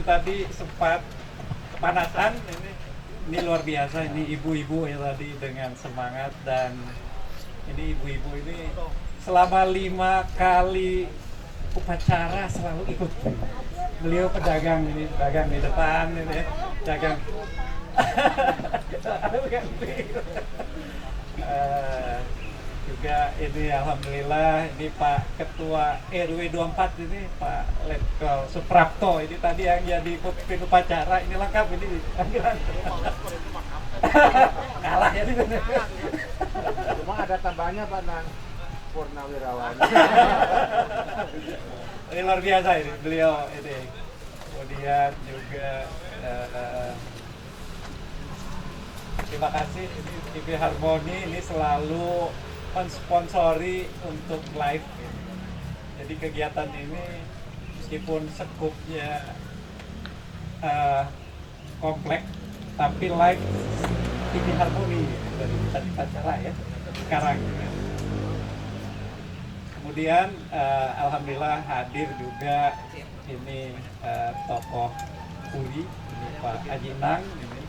Tadi sempat kepanasan, ini luar biasa, ini ibu-ibu ya tadi dengan semangat, dan ini ibu-ibu ini selama 5 kali upacara selalu ikut. Beliau pedagang ini, dagang di depan ini, dagang. Juga ini alhamdulillah ini Pak Ketua RW 24 ini Pak Letkol Suprapto ini tadi yang jadi pemimpin upacara, ini lengkap ini panggilan. Kalah ya. Cuma ada tambahnya Pak Nan, Purnawirawan. Ini luar biasa ini beliau ini. Kemudian juga terima kasih ini TV Harmoni ini selalu mensponsori untuk live. Jadi kegiatan ini meskipun skupnya kompleks, tapi live TV Harmoni dari tadi acara ya sekarang. Kemudian alhamdulillah hadir juga ini tokoh Uri, ini Pak Haji Nang ini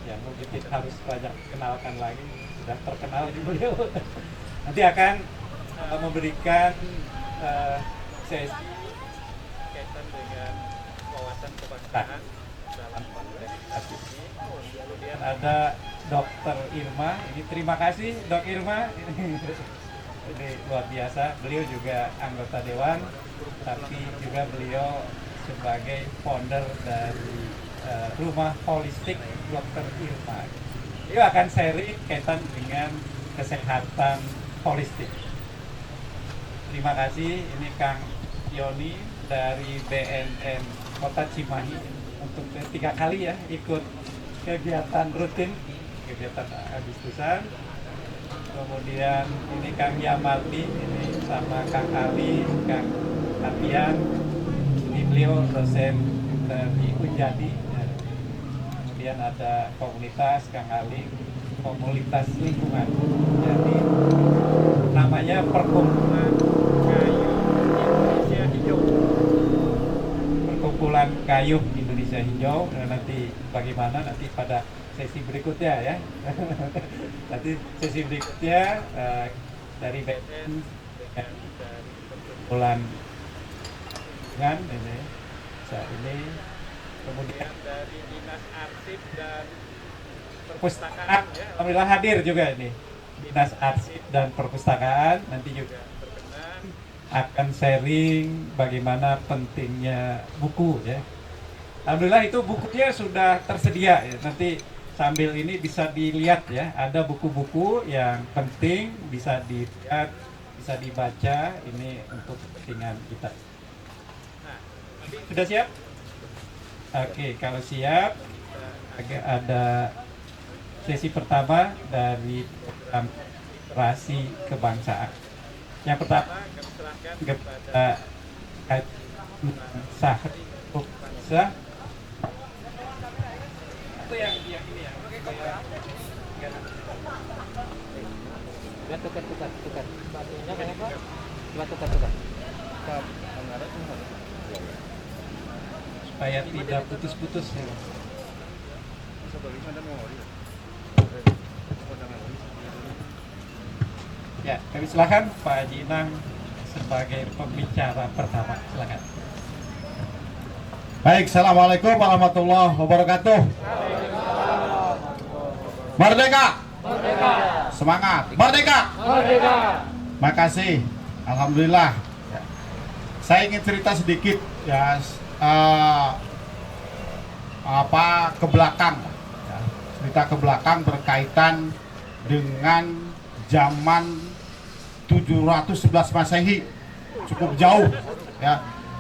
yang mungkin harus banyak kenalkan lagi, sudah terkenal di beliau. Nanti akan memberikan sesi kaitan dengan wawasan kebangsaan dalam konteks ini. Kemudian ada Dr. Irma, ini terima kasih Dok Irma. Ini luar biasa, beliau juga anggota dewan, tapi juga beliau sebagai founder dari Rumah Holistik Dr. Irma. Beliau akan sharing kaitan dengan kesehatan holistik. Terima kasih, ini Kang Yoni dari BNN Kota Cimahi untuk ketiga kali ya ikut kegiatan rutin, kegiatan Agustusan. Kemudian ini Kang Yamaldi, ini sama Kang Ali, Kang Atian, ini beliau dosen dari Unjadi. Kemudian ada komunitas Kang Ali, komunitas lingkungan. Jadi namanya Perkumpulan Kayu Indonesia Hijau. Perkumpulan Kayu Indonesia Hijau. Nah, nanti bagaimana nanti pada sesi berikutnya ya. Nanti sesi berikutnya dari BNN dari perkumpulan lingkungan ini saat ini. Kemudian dari Dinas Arsip dan Perpustakaan ya, alhamdulillah hadir juga ini Dinas Arsip dan Perpustakaan, nanti juga berkenan akan sharing bagaimana pentingnya buku ya. Alhamdulillah itu bukunya sudah tersedia ya. Nanti sambil ini bisa dilihat ya, ada buku-buku yang penting bisa dilihat, bisa dibaca, ini untuk kepentingan kita. Nah, sudah siap? Oke, kalau siap, agak ada sesi pertama dari program literasi kebangsaan. Yang pertama, kami serahkan kepada Sahri Bangsa. Itu yang ini ya. Tukar. Batunya kenapa? Tukar. Supaya tidak putus-putus ya. Ya, kami silakan Pak Haji Nang sebagai pembicara pertama. Silakan. Baik, assalamualaikum warahmatullahi wabarakatuh. Merdeka! Merdeka! Semangat! Merdeka! Merdeka! Makasih, alhamdulillah. Ya. Saya ingin cerita sedikit ya, ke belakang. Ya. Cerita ke belakang berkaitan dengan zaman 711 Masehi. Cukup jauh, ya.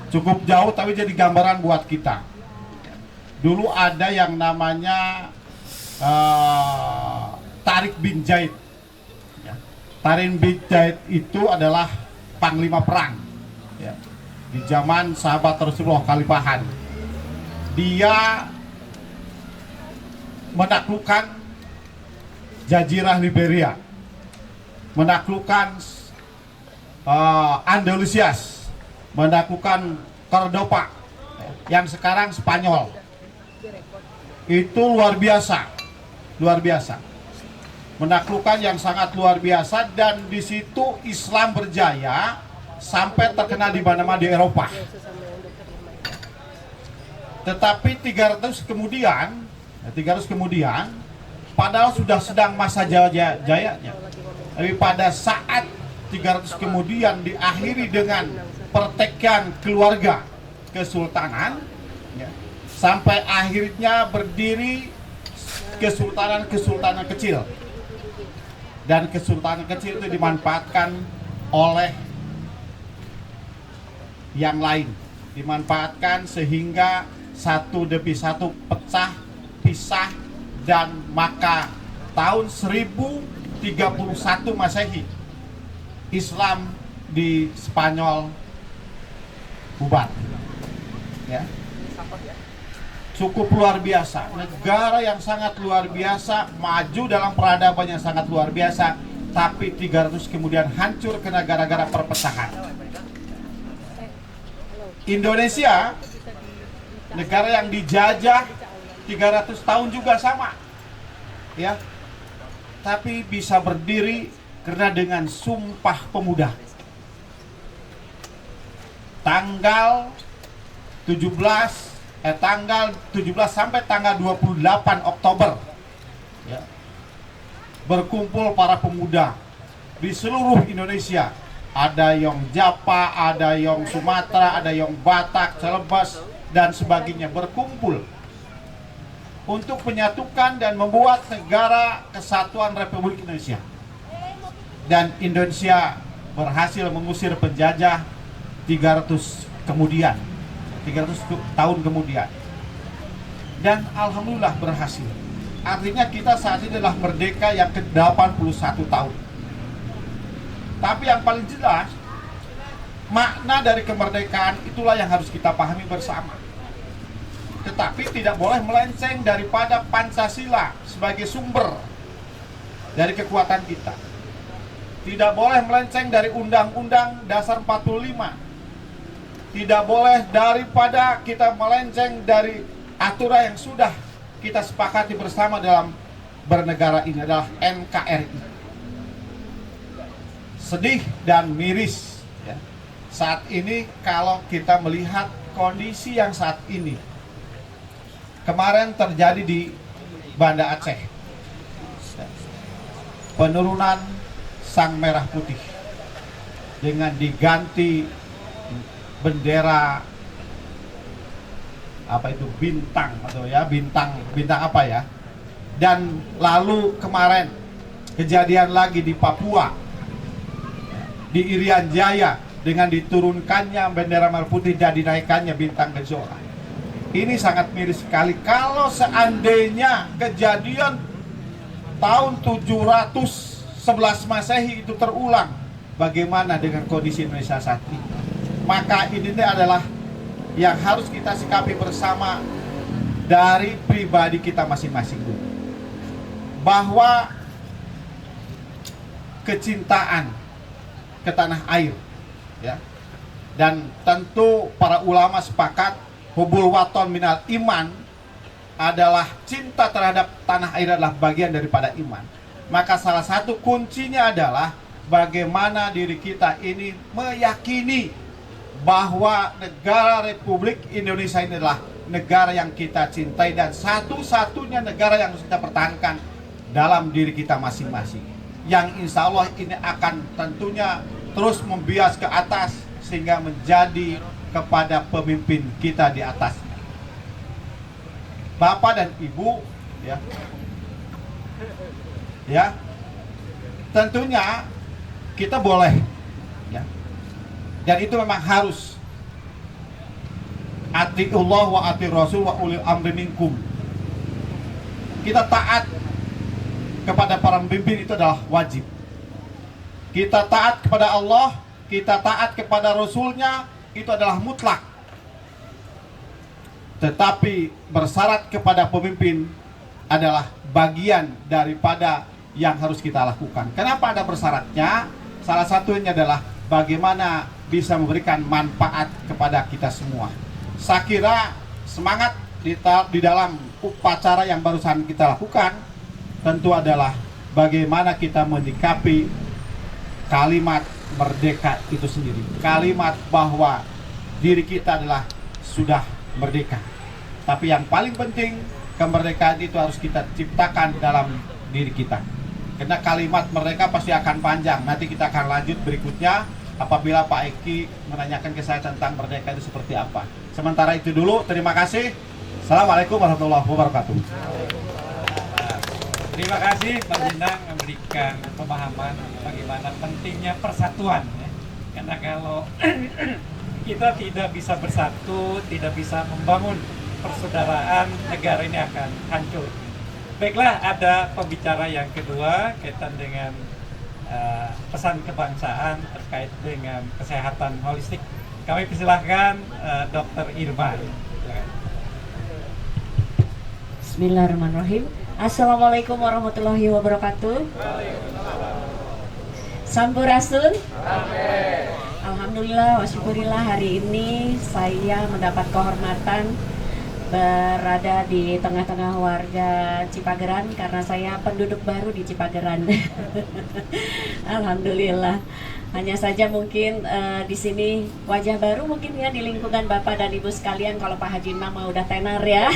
Cukup jauh tapi jadi gambaran buat kita. Dulu ada yang namanya Tariq bin Zaid. Ya. Tariq bin Zaid itu adalah panglima perang ya, di zaman sahabat Rasulullah Khalifahan. Dia menaklukkan Jazirah Liberia, menaklukkan Andalusias, menaklukkan Cordoba yang sekarang Spanyol. Itu luar biasa, menaklukkan yang sangat luar biasa, dan di situ Islam berjaya sampai terkenal di mana-mana di Eropa. Tetapi 300 kemudian, padahal sudah sedang masa jayanya, tapi pada saat 300 kemudian diakhiri dengan pertikaian keluarga kesultanan, ya, sampai akhirnya berdiri kesultanan kecil, dan kesultanan kecil itu dimanfaatkan oleh yang lain, dimanfaatkan sehingga satu demi satu pisah, dan maka tahun 1031 Masehi Islam di Spanyol bubar. Ya. Cukup luar biasa, negara yang sangat luar biasa, maju dalam peradaban yang sangat luar biasa, tapi 300 kemudian hancur karena gara-gara perpecahan. Indonesia, negara yang dijajah 300 tahun juga sama, ya, tapi bisa berdiri karena dengan Sumpah Pemuda. Tanggal 17 sampai tanggal 28 Oktober, ya, berkumpul para pemuda di seluruh Indonesia. Ada yang Japa, ada yang Sumatera, ada yang Batak, Celebes, dan sebagainya, berkumpul untuk menyatukan dan membuat negara kesatuan Republik Indonesia. Dan Indonesia berhasil mengusir penjajah 300 tahun kemudian. Dan alhamdulillah berhasil. Artinya kita saat ini adalah merdeka yang ke-81 tahun. Tapi yang paling jelas, makna dari kemerdekaan itulah yang harus kita pahami bersama. Tetapi tidak boleh melenceng daripada Pancasila sebagai sumber dari kekuatan kita. Tidak boleh melenceng dari Undang-Undang Dasar 45. Tidak boleh daripada kita melenceng dari aturan yang sudah kita sepakati bersama dalam bernegara ini, adalah NKRI. Sedih dan miris, ya, saat ini kalau kita melihat kondisi yang saat ini. Kemarin terjadi di Banda Aceh, penurunan Sang Merah Putih dengan diganti bendera bintang, atau ya bintang apa ya. Dan lalu kemarin kejadian lagi di Papua, di Irian Jaya, dengan diturunkannya bendera merah putih dan dinaikannya bintang Kejora. Ini sangat miris sekali. Kalau seandainya kejadian tahun 711 Masehi itu terulang, bagaimana dengan kondisi Indonesia saat ini? Maka ini adalah yang harus kita sikapi bersama dari pribadi kita masing-masing dulu. Bahwa kecintaan ke tanah air, ya, dan tentu para ulama sepakat hubul waton minal iman, adalah cinta terhadap tanah air adalah bagian daripada iman. Maka salah satu kuncinya adalah bagaimana diri kita ini meyakini bahwa negara Republik Indonesia ini adalah negara yang kita cintai dan satu-satunya negara yang harus kita pertahankan dalam diri kita masing-masing, yang insya Allah ini akan tentunya terus membias ke atas sehingga menjadi kepada pemimpin kita di atasnya. Bapak dan Ibu, ya, tentunya kita boleh, ya, dan itu memang harus atiullah wa atir rasul wa ulil amri minkum. Kita taat kepada para pemimpin itu adalah wajib. Kita taat kepada Allah, kita taat kepada Rasulnya, itu adalah mutlak. Tetapi bersyarat kepada pemimpin adalah bagian daripada yang harus kita lakukan. Kenapa ada persyaratnya? Salah satunya adalah bagaimana bisa memberikan manfaat kepada kita semua. Saya kira semangat di dalam upacara yang barusan kita lakukan tentu adalah bagaimana kita menyikapi kalimat merdeka itu sendiri. Kalimat bahwa diri kita adalah sudah merdeka. Tapi yang paling penting, kemerdekaan itu harus kita ciptakan dalam diri kita. Karena kalimat merdeka pasti akan panjang. Nanti kita akan lanjut berikutnya apabila Pak Eki menanyakan ke saya tentang merdeka itu seperti apa. Sementara itu dulu, terima kasih. Assalamualaikum warahmatullahi wabarakatuh. Terima kasih Pak Jenang memberikan pemahaman bagaimana pentingnya persatuan ya. Karena kalau kita tidak bisa bersatu, tidak bisa membangun persaudaraan, negara ini akan hancur. Baiklah, ada pembicara yang kedua kaitan dengan pesan kebangsaan terkait dengan kesehatan holistik. Kami persilahkan Dr. Irma. Bismillahirrahmanirrahim. Assalamualaikum warahmatullahi wabarakatuh. Sampurasun. Alhamdulillah wa syukurillah, hari ini saya mendapat kehormatan berada di tengah-tengah warga Cipageran karena saya penduduk baru di Cipageran. Alhamdulillah. Hanya saja mungkin di sini wajah baru mungkin ya di lingkungan Bapak dan Ibu sekalian, kalau Pak Haji Imam udah tenar ya.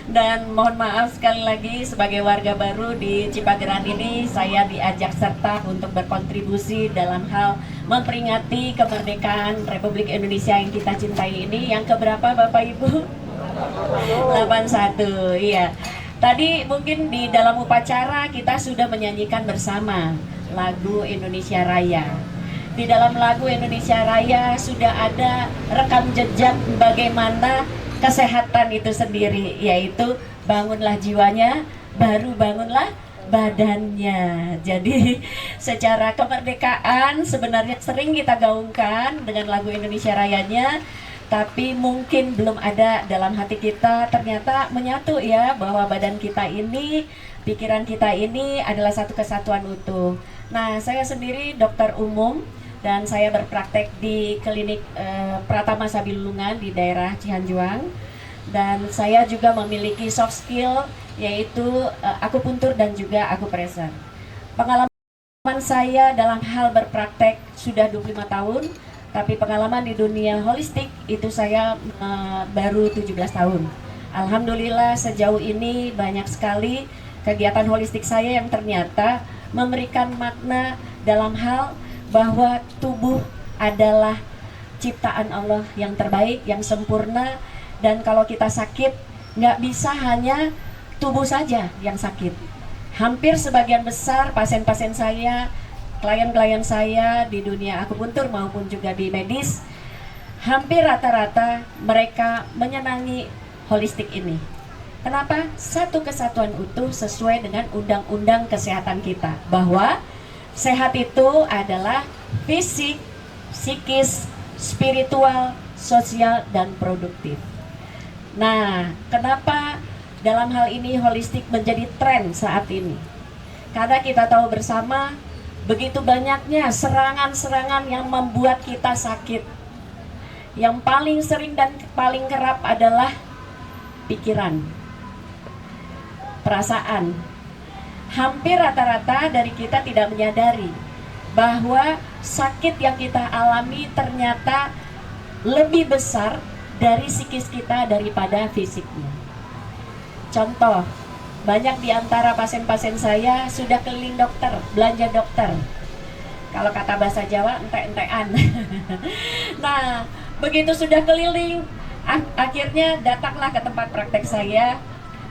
Dan mohon maaf sekali lagi sebagai warga baru di Cipageran ini, saya diajak serta untuk berkontribusi dalam hal memperingati kemerdekaan Republik Indonesia yang kita cintai ini. Yang keberapa Bapak Ibu? 81, iya. Tadi mungkin di dalam upacara kita sudah menyanyikan bersama lagu Indonesia Raya. Di dalam lagu Indonesia Raya sudah ada rekam jejak bagaimana kesehatan itu sendiri, yaitu bangunlah jiwanya, baru bangunlah badannya. Jadi secara kemerdekaan sebenarnya sering kita gaungkan dengan lagu Indonesia Rayanya, tapi mungkin belum ada dalam hati kita. Ternyata menyatu ya, bahwa badan kita ini, pikiran kita ini adalah satu kesatuan utuh. Nah, saya sendiri dokter umum dan saya berpraktek di klinik Pratama Sabilungan di daerah Cihanjuang, dan saya juga memiliki soft skill yaitu akupuntur dan juga akupresur. Pengalaman saya dalam hal berpraktek sudah 25 tahun, tapi pengalaman di dunia holistik itu saya baru 17 tahun. Alhamdulillah sejauh ini banyak sekali kegiatan holistik saya yang ternyata memberikan makna dalam hal bahwa tubuh adalah ciptaan Allah yang terbaik, yang sempurna, dan kalau kita sakit, nggak bisa hanya tubuh saja yang sakit. Hampir sebagian besar pasien-pasien saya, klien-klien saya di dunia akupuntur maupun juga di medis, hampir rata-rata mereka menyenangi holistik ini. Kenapa? Satu kesatuan utuh sesuai dengan undang-undang kesehatan kita, bahwa sehat itu adalah fisik, psikis, spiritual, sosial, dan produktif. Nah, kenapa dalam hal ini holistik menjadi tren saat ini? Karena kita tahu bersama begitu banyaknya serangan-serangan yang membuat kita sakit. Yang paling sering dan paling kerap adalah pikiran, perasaan. Hampir rata-rata dari kita tidak menyadari bahwa sakit yang kita alami ternyata lebih besar dari psikis kita daripada fisiknya. Contoh, banyak di antara pasien-pasien saya sudah keliling dokter, belanja dokter. Kalau kata bahasa Jawa, ente-entean. Nah, begitu sudah keliling, akhirnya datanglah ke tempat praktek saya,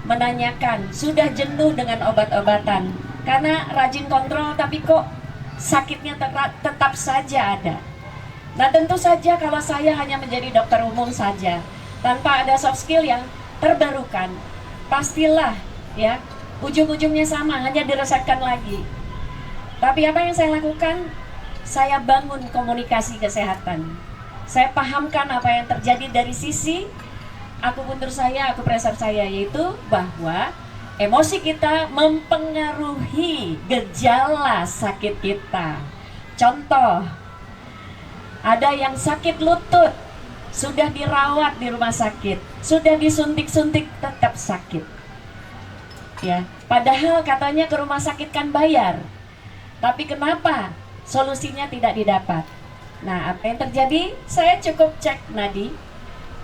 menanyakan, sudah jenuh dengan obat-obatan karena rajin kontrol tapi kok sakitnya tetap saja ada. Nah, tentu saja kalau saya hanya menjadi dokter umum saja tanpa ada soft skill yang terbarukan, pastilah ya ujung-ujungnya sama, hanya diresepkan lagi. Tapi apa yang saya lakukan? Saya bangun komunikasi kesehatan. Saya pahamkan apa yang terjadi dari sisi akupuntur saya, akupresur saya, yaitu bahwa emosi kita mempengaruhi gejala sakit kita. Contoh, ada yang sakit lutut, sudah dirawat di rumah sakit, sudah disuntik-suntik tetap sakit. Ya, padahal katanya ke rumah sakit kan bayar. Tapi kenapa solusinya tidak didapat? Nah, apa yang terjadi? Saya cukup cek nadi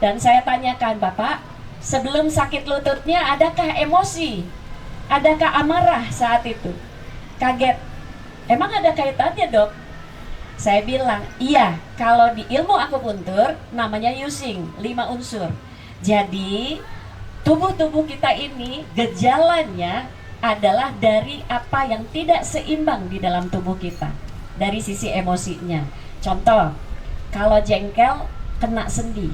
dan saya tanyakan, Bapak, sebelum sakit lututnya adakah emosi? Adakah amarah saat itu? Kaget. Emang ada kaitannya, Dok? Saya bilang, iya, kalau di ilmu akupuntur namanya using, 5 unsur. Jadi, tubuh-tubuh kita ini gejalanya adalah dari apa yang tidak seimbang di dalam tubuh kita, dari sisi emosinya. Contoh, kalau jengkel kena sendi,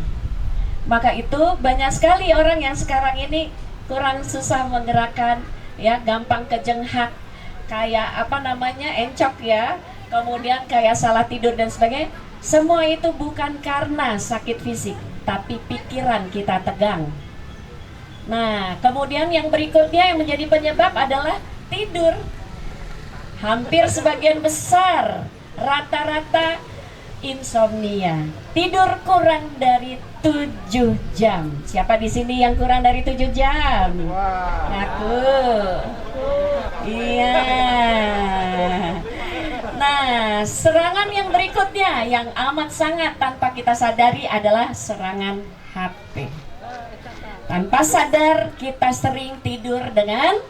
maka itu banyak sekali orang yang sekarang ini kurang susah menggerakkan, ya, gampang kejenghak, kayak encok ya, kemudian kayak salah tidur dan sebagainya. Semua itu bukan karena sakit fisik, tapi pikiran kita tegang. Nah, kemudian yang berikutnya yang menjadi penyebab adalah tidur. Hampir sebagian besar, rata-rata insomnia. Tidur kurang dari 7 jam. Siapa di sini yang kurang dari 7 jam? Aku. Iya. Nah, serangan yang berikutnya yang amat sangat tanpa kita sadari adalah serangan HP. Tanpa sadar kita sering tidur dengan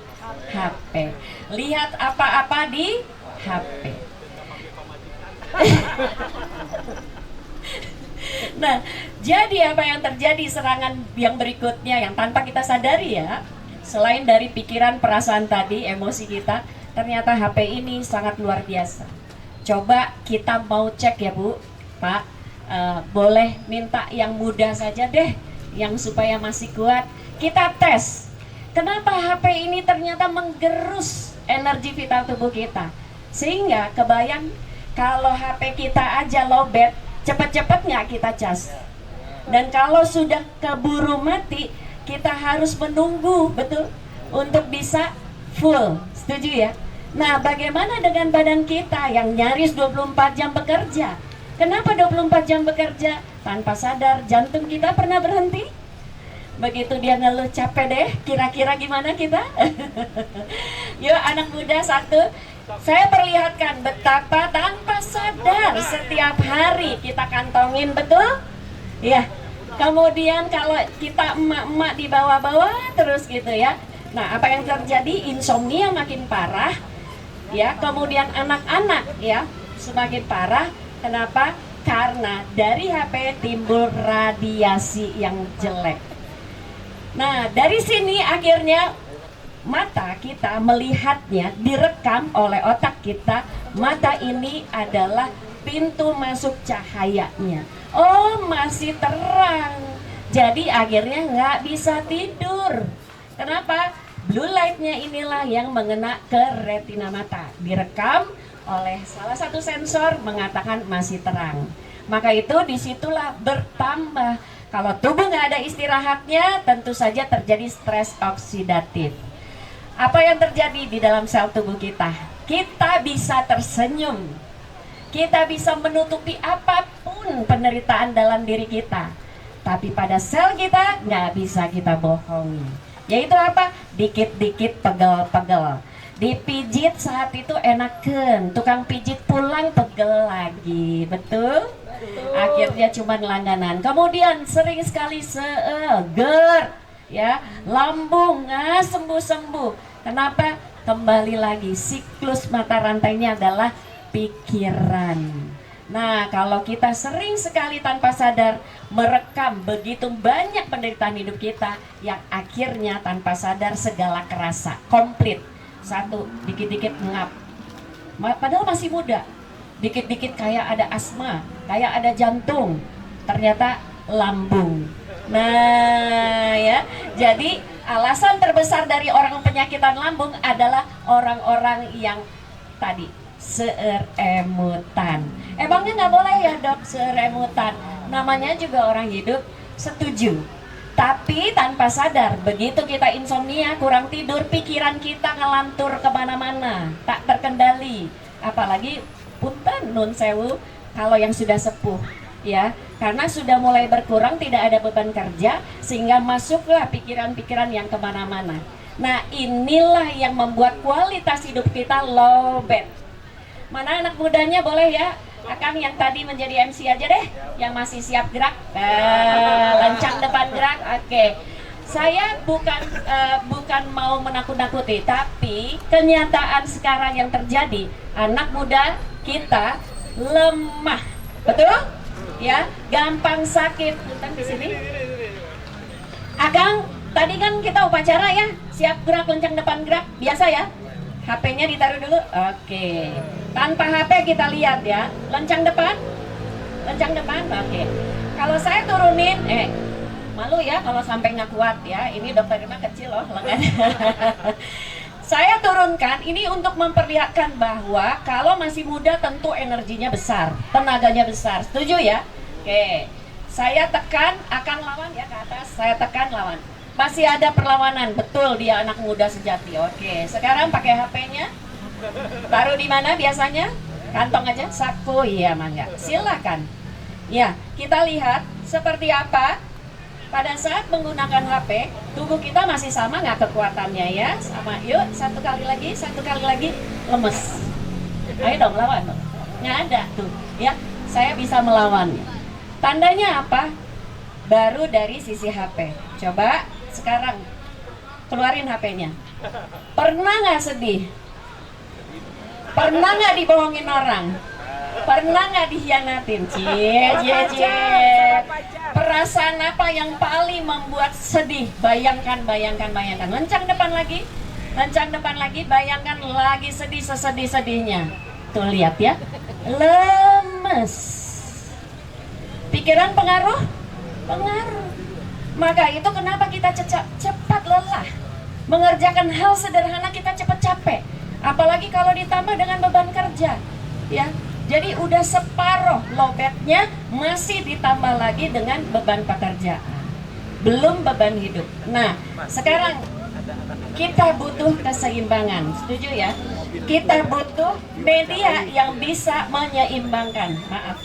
HP. Lihat apa-apa di HP. Nah, jadi apa yang terjadi serangan yang berikutnya yang tanpa kita sadari ya, selain dari pikiran, perasaan tadi, emosi kita, ternyata HP ini sangat luar biasa. Coba kita mau cek ya Bu, Pak, boleh minta yang mudah saja deh, yang supaya masih kuat. Kita tes, kenapa HP ini ternyata menggerus energi vital tubuh kita. Sehingga kebayang kalau HP kita aja lowbat, cepat-cepatnya kita cas. Dan kalau sudah keburu mati, kita harus menunggu betul untuk bisa full. Setuju ya? Nah, bagaimana dengan badan kita yang nyaris 24 jam bekerja? Kenapa 24 jam bekerja? Tanpa sadar jantung kita pernah berhenti? Begitu dia ngeluh capek deh, kira-kira gimana kita? Yuk anak muda satu, saya perlihatkan betapa tanpa sadar setiap hari kita kantongin, betul? Ya. Kemudian kalau kita emak-emak di bawah-bawah terus gitu ya. Nah, apa yang terjadi? Insomnia makin parah. Ya, kemudian anak-anak ya semakin parah. Kenapa? Karena dari HP timbul radiasi yang jelek. Nah, dari sini akhirnya mata kita melihatnya direkam oleh otak kita. Mata ini adalah pintu masuk cahayanya. Oh, masih terang. Jadi akhirnya nggak bisa tidur. Kenapa? Blue light-nya inilah yang mengena ke retina mata. Direkam oleh salah satu sensor mengatakan masih terang. Maka itu disitulah bertambah. Kalau tubuh nggak ada istirahatnya, tentu saja terjadi stres oksidatif. Apa yang terjadi di dalam sel tubuh kita? Kita bisa tersenyum. Kita bisa menutupi apapun penderitaan dalam diri kita. Tapi pada sel kita nggak bisa kita bohongi. Yaitu apa? Dikit-dikit pegel-pegel. Dipijit saat itu enakan. Tukang pijit pulang pegel lagi. Betul? Akhirnya cuma langganan. Kemudian sering sekali GERD. Ya, lambung nggak sembuh-sembuh. Kenapa? Kembali lagi siklus mata rantainya adalah pikiran. Nah, kalau kita sering sekali tanpa sadar merekam begitu banyak penderitaan hidup kita yang akhirnya tanpa sadar segala kerasa komplit. Satu, dikit-dikit ngap. Padahal masih muda. Dikit-dikit kayak ada asma, kayak ada jantung. Ternyata lambung. Nah, ya. Jadi alasan terbesar dari orang penyakitan lambung adalah orang-orang yang tadi seeremutan. Emangnya nggak boleh ya Dok seeremutan? Namanya juga orang hidup. Setuju. Tapi tanpa sadar, begitu kita insomnia, kurang tidur, pikiran kita ngelantur kemana-mana, tak terkendali. Apalagi punten nun sewu kalau yang sudah sepuh, ya, karena sudah mulai berkurang, tidak ada beban kerja, sehingga masuklah pikiran-pikiran yang kemana-mana. Nah, inilah yang membuat kualitas hidup kita lowbat. Mana anak mudanya, boleh ya? Akang yang tadi menjadi MC aja deh, yang masih siap gerak, lancang depan gerak. Oke, saya bukan mau menakut-nakuti, tapi kenyataan sekarang yang terjadi, anak muda kita lemah, betul? Ya, gampang sakit. Punten di sini. Akang, tadi kan kita upacara ya, siap gerak, lancang depan gerak, biasa ya? HP-nya ditaruh dulu. Oke. Tanpa HP kita lihat ya. Lencang depan. Lencang depan. Oke. Kalau saya turunin, malu ya kalau sampai nggak kuat ya. Ini dokter Irma kecil loh lengannya. Saya turunkan ini untuk memperlihatkan bahwa kalau masih muda tentu energinya besar, tenaganya besar. Setuju ya? Oke. Saya tekan, akan lawan ya ke atas. Saya tekan, lawan. Masih ada perlawanan, betul dia anak muda sejati. Oke, sekarang pakai HP-nya. Taruh di mana biasanya? Kantong aja, saku, iya mangga. Silakan. Ya, kita lihat seperti apa pada saat menggunakan HP, tubuh kita masih sama nggak kekuatannya ya? Sama, yuk satu kali lagi, lemes. Ayo dong lawan dong. Nggak ada tuh, ya. Saya bisa melawan. Tandanya apa? Baru dari sisi HP. Coba sekarang keluarin HP-nya. Pernah nggak sedih? Pernah nggak dibohongin orang? Pernah nggak dikhianatin? Cie. Perasaan apa yang paling membuat sedih? Bayangkan. Lencang depan lagi, bayangkan lagi sedih-sedihnya. Tuh lihat ya, lemes. Pikiran pengaruh. Maka itu kenapa kita cepat lelah. Mengerjakan hal sederhana kita cepat capek. Apalagi kalau ditambah dengan beban kerja, ya. Jadi udah separuh lowbatnya, masih ditambah lagi dengan beban pekerjaan. Belum beban hidup. Nah, sekarang kita butuh keseimbangan. Setuju ya? Kita butuh media yang bisa menyeimbangkan. Maaf.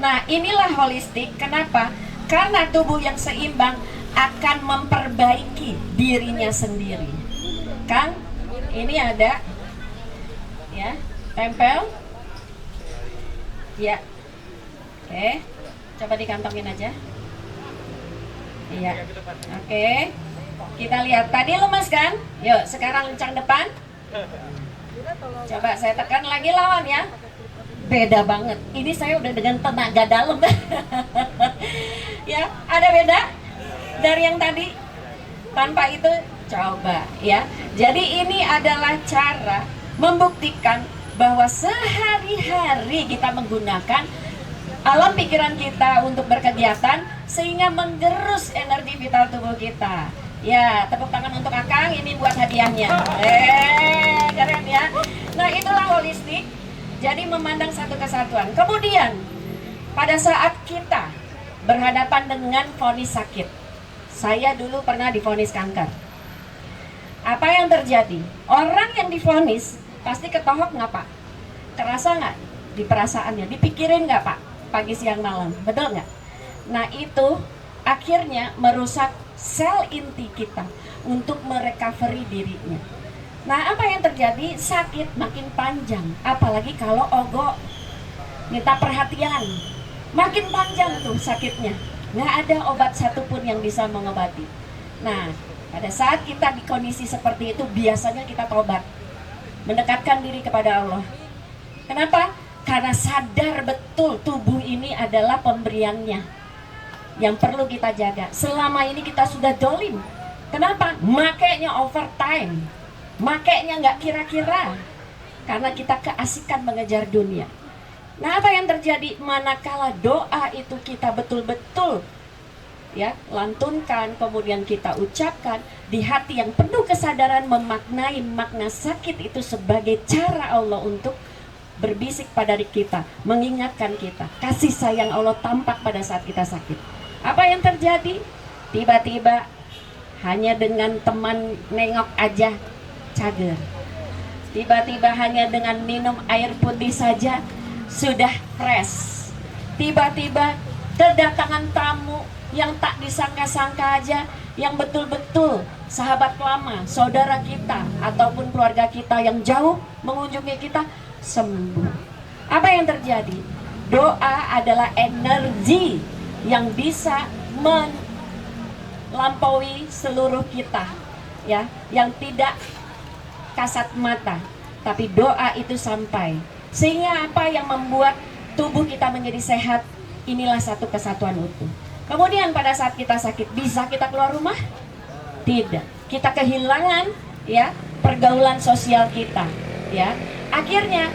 Nah, inilah holistik. Kenapa? Karena tubuh yang seimbang akan memperbaiki dirinya sendiri. Kang, ini ada ya, tempel. Ya. Oke. Coba dikantongin aja. Iya. Oke. Kita lihat. Tadi lemas kan? Yuk, sekarang lencang depan. Coba saya tekan lagi, lawan ya. Beda banget. Ini saya udah dengan tenaga dalam. Ya, ada beda dari yang tadi. Tanpa itu coba ya. Jadi ini adalah cara membuktikan bahwa sehari-hari kita menggunakan alam pikiran kita untuk berkegiatan sehingga menggerus energi vital tubuh kita. Ya, tepuk tangan untuk Akang, ini buat hadiahnya. Keren ya. Nah, itulah holistik. Jadi memandang satu kesatuan. Kemudian pada saat kita berhadapan dengan vonis sakit, saya dulu pernah divonis kanker. Apa yang terjadi? Orang yang divonis pasti ketohok nggak Pak? Kerasa nggak di perasaannya? Dipikirin nggak Pak? Pagi siang malam, betul nggak? Nah itu akhirnya merusak sel inti kita untuk merecovery dirinya. Nah, apa yang terjadi? Sakit makin panjang, apalagi kalau ogo minta perhatian, makin panjang tuh sakitnya. Nggak ada obat satupun yang bisa mengobati. Nah, pada saat kita di kondisi seperti itu, biasanya kita tobat, mendekatkan diri kepada Allah. Kenapa? Karena sadar betul tubuh ini adalah pemberiannya yang perlu kita jaga. Selama ini kita sudah dolim. Kenapa? Makanya overtime. Makanya nggak kira-kira, karena kita keasikan mengejar dunia. Nah, apa yang terjadi manakala doa itu kita betul-betul ya lantunkan, kemudian kita ucapkan di hati yang penuh kesadaran, memaknai makna sakit itu sebagai cara Allah untuk berbisik pada diri kita, mengingatkan kita. Kasih sayang Allah tampak pada saat kita sakit. Apa yang terjadi? Tiba-tiba hanya dengan teman nengok aja cager. Tiba-tiba hanya dengan minum air putih saja sudah fresh. Tiba-tiba kedatangan tamu yang tak disangka-sangka aja, yang betul-betul sahabat lama, saudara kita ataupun keluarga kita yang jauh mengunjungi kita, sembuh. Apa yang terjadi? Doa adalah energi yang bisa melampaui seluruh kita, ya, yang tidak kasat mata, tapi doa itu sampai. Sehingga apa yang membuat tubuh kita menjadi sehat? Inilah satu kesatuan utuh. Kemudian pada saat kita sakit, bisa kita keluar rumah? Tidak. Kita kehilangan, ya, pergaulan sosial kita, ya. Akhirnya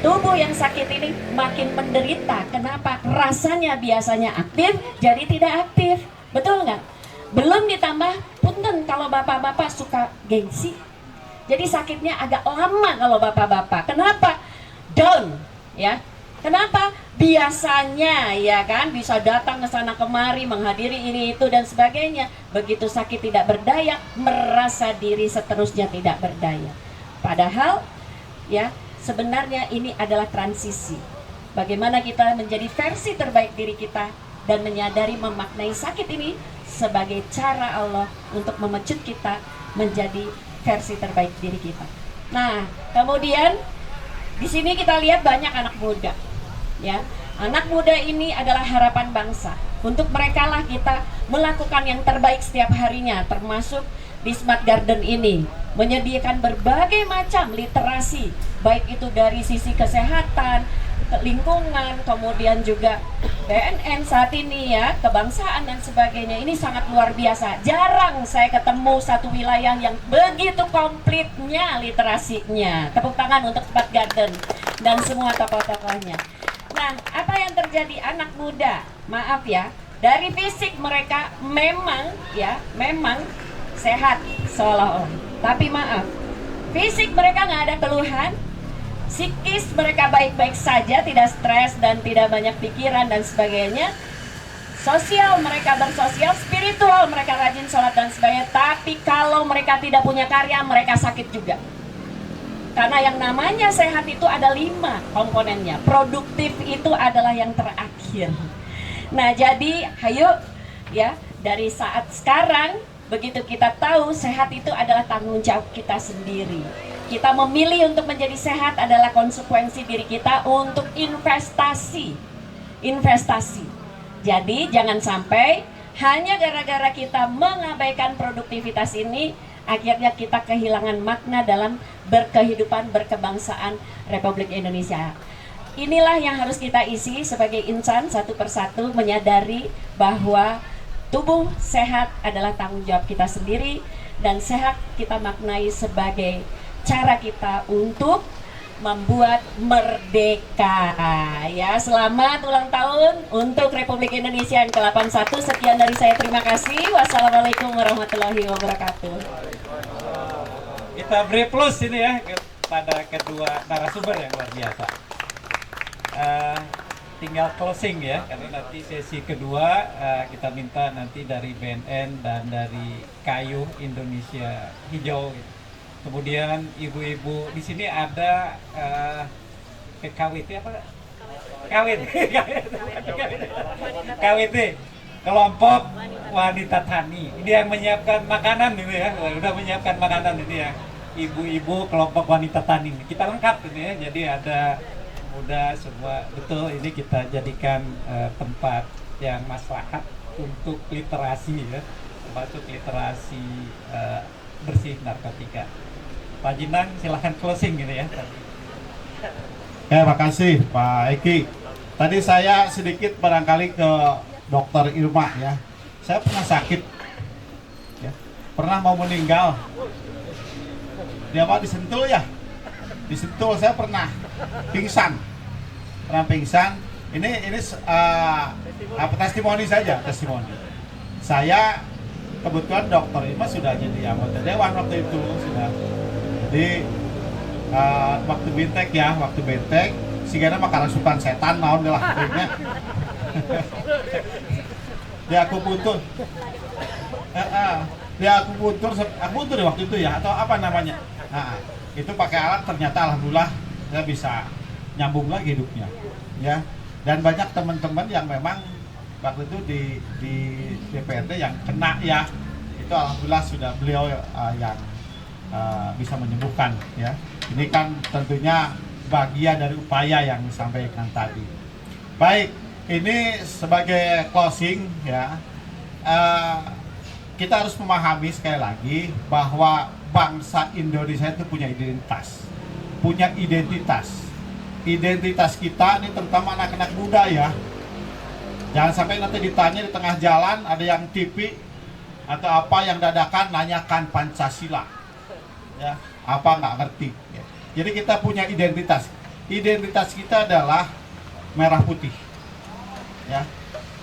tubuh yang sakit ini makin menderita. Kenapa? Rasanya biasanya aktif, jadi tidak aktif. Betul nggak? Belum ditambah, punten kalau bapak-bapak suka gengsi. Jadi sakitnya agak lama kalau bapak-bapak. Kenapa? Down, ya. Kenapa? Biasanya, ya kan, bisa datang ke sana kemari, menghadiri ini itu dan sebagainya. Begitu sakit tidak berdaya, merasa diri seterusnya tidak berdaya. Padahal, ya, sebenarnya ini adalah transisi. Bagaimana kita menjadi versi terbaik diri kita dan menyadari memaknai sakit ini sebagai cara Allah untuk memecut kita menjadi versi terbaik diri kita. Nah, kemudian di sini kita lihat banyak anak muda. Ya, anak muda ini adalah harapan bangsa. Untuk mereka lah kita melakukan yang terbaik setiap harinya, termasuk di Smart Garden ini menyediakan berbagai macam literasi, baik itu dari sisi kesehatan, lingkungan, kemudian juga BNN saat ini, ya, kebangsaan dan sebagainya. Ini sangat luar biasa. Jarang saya ketemu satu wilayah yang begitu komplitnya literasinya. Tepuk tangan untuk Smart Garden dan semua tokoh-tokohnya. Nah, apa yang terjadi? Anak muda, maaf ya, dari fisik mereka memang, ya, memang sehat seolah-olah. Tapi maaf, fisik mereka nggak ada keluhan, psikis mereka baik-baik saja, tidak stres dan tidak banyak pikiran dan sebagainya. Sosial mereka bersosial, spiritual mereka rajin sholat dan sebagainya. Tapi kalau mereka tidak punya karya, mereka sakit juga. Karena yang namanya sehat itu ada 5 komponennya. Produktif itu adalah yang terakhir. Nah, jadi ayo, ya, dari saat sekarang begitu kita tahu sehat itu adalah tanggung jawab kita sendiri. Kita memilih untuk menjadi sehat adalah konsekuensi diri kita untuk investasi. Jadi jangan sampai hanya gara-gara kita mengabaikan produktivitas ini, akhirnya kita kehilangan makna dalam berkehidupan berkebangsaan Republik Indonesia. Inilah yang harus kita isi sebagai insan satu persatu, menyadari bahwa tubuh sehat adalah tanggung jawab kita sendiri, dan sehat kita maknai sebagai cara kita untuk membuat merdeka. Ya, selamat ulang tahun untuk Republik Indonesia yang ke-81. Sekian dari saya, terima kasih. Wassalamualaikum warahmatullahi wabarakatuh. Kita beri plus ini ya pada kedua narasumber yang luar biasa. Tinggal closing ya, karena nanti sesi kedua kita minta nanti dari BNN dan dari Kayu Indonesia Hijau. Kemudian ibu-ibu di sini ada KWT apa? KWT, kelompok wanita tani. Ini yang menyiapkan makanan ini ya, udah menyiapkan makanan ini ya. Ibu-ibu kelompok wanita tani. Kita lengkap ini ya. Jadi ada muda semua, betul. Ini kita jadikan tempat yang maslahat untuk literasi ya, termasuk literasi bersih narkotika. Pak Jinang, silahkan closing gitu ya. Ya, makasih Pak Eki. Tadi saya sedikit barangkali ke Dokter Irma ya. Saya pernah sakit, ya. Pernah mau meninggal. Dia mau disentul ya, disentul. Saya pernah pingsan. Ini testimoni saja, testimoni. Saya kebetulan Dokter Irma sudah jadi anggota dewan waktu itu sudah. Jadi waktu bentek ya, waktu bentek sigana mah karasukan setan naon lah kayaknya. Dia aku putus. Dia aku putus waktu itu ya, atau apa namanya. Nah, itu pakai alat ternyata alhamdulillah saya bisa nyambung lagi hidupnya. Ya. Dan banyak teman-teman yang memang waktu itu di DPRD yang kena ya. Itu alhamdulillah sudah beliau yang bisa menyembuhkan ya. Ini kan tentunya bagian dari upaya yang disampaikan tadi. Baik, ini sebagai closing ya, kita harus memahami sekali lagi bahwa bangsa Indonesia itu punya identitas. Identitas kita ini terutama anak-anak muda ya. Jangan sampai nanti ditanya di tengah jalan ada yang TV atau apa yang dadakan nanyakan Pancasila. Ya, apa nggak ngerti. Ya. Jadi kita punya identitas. Identitas kita adalah merah putih. Ya,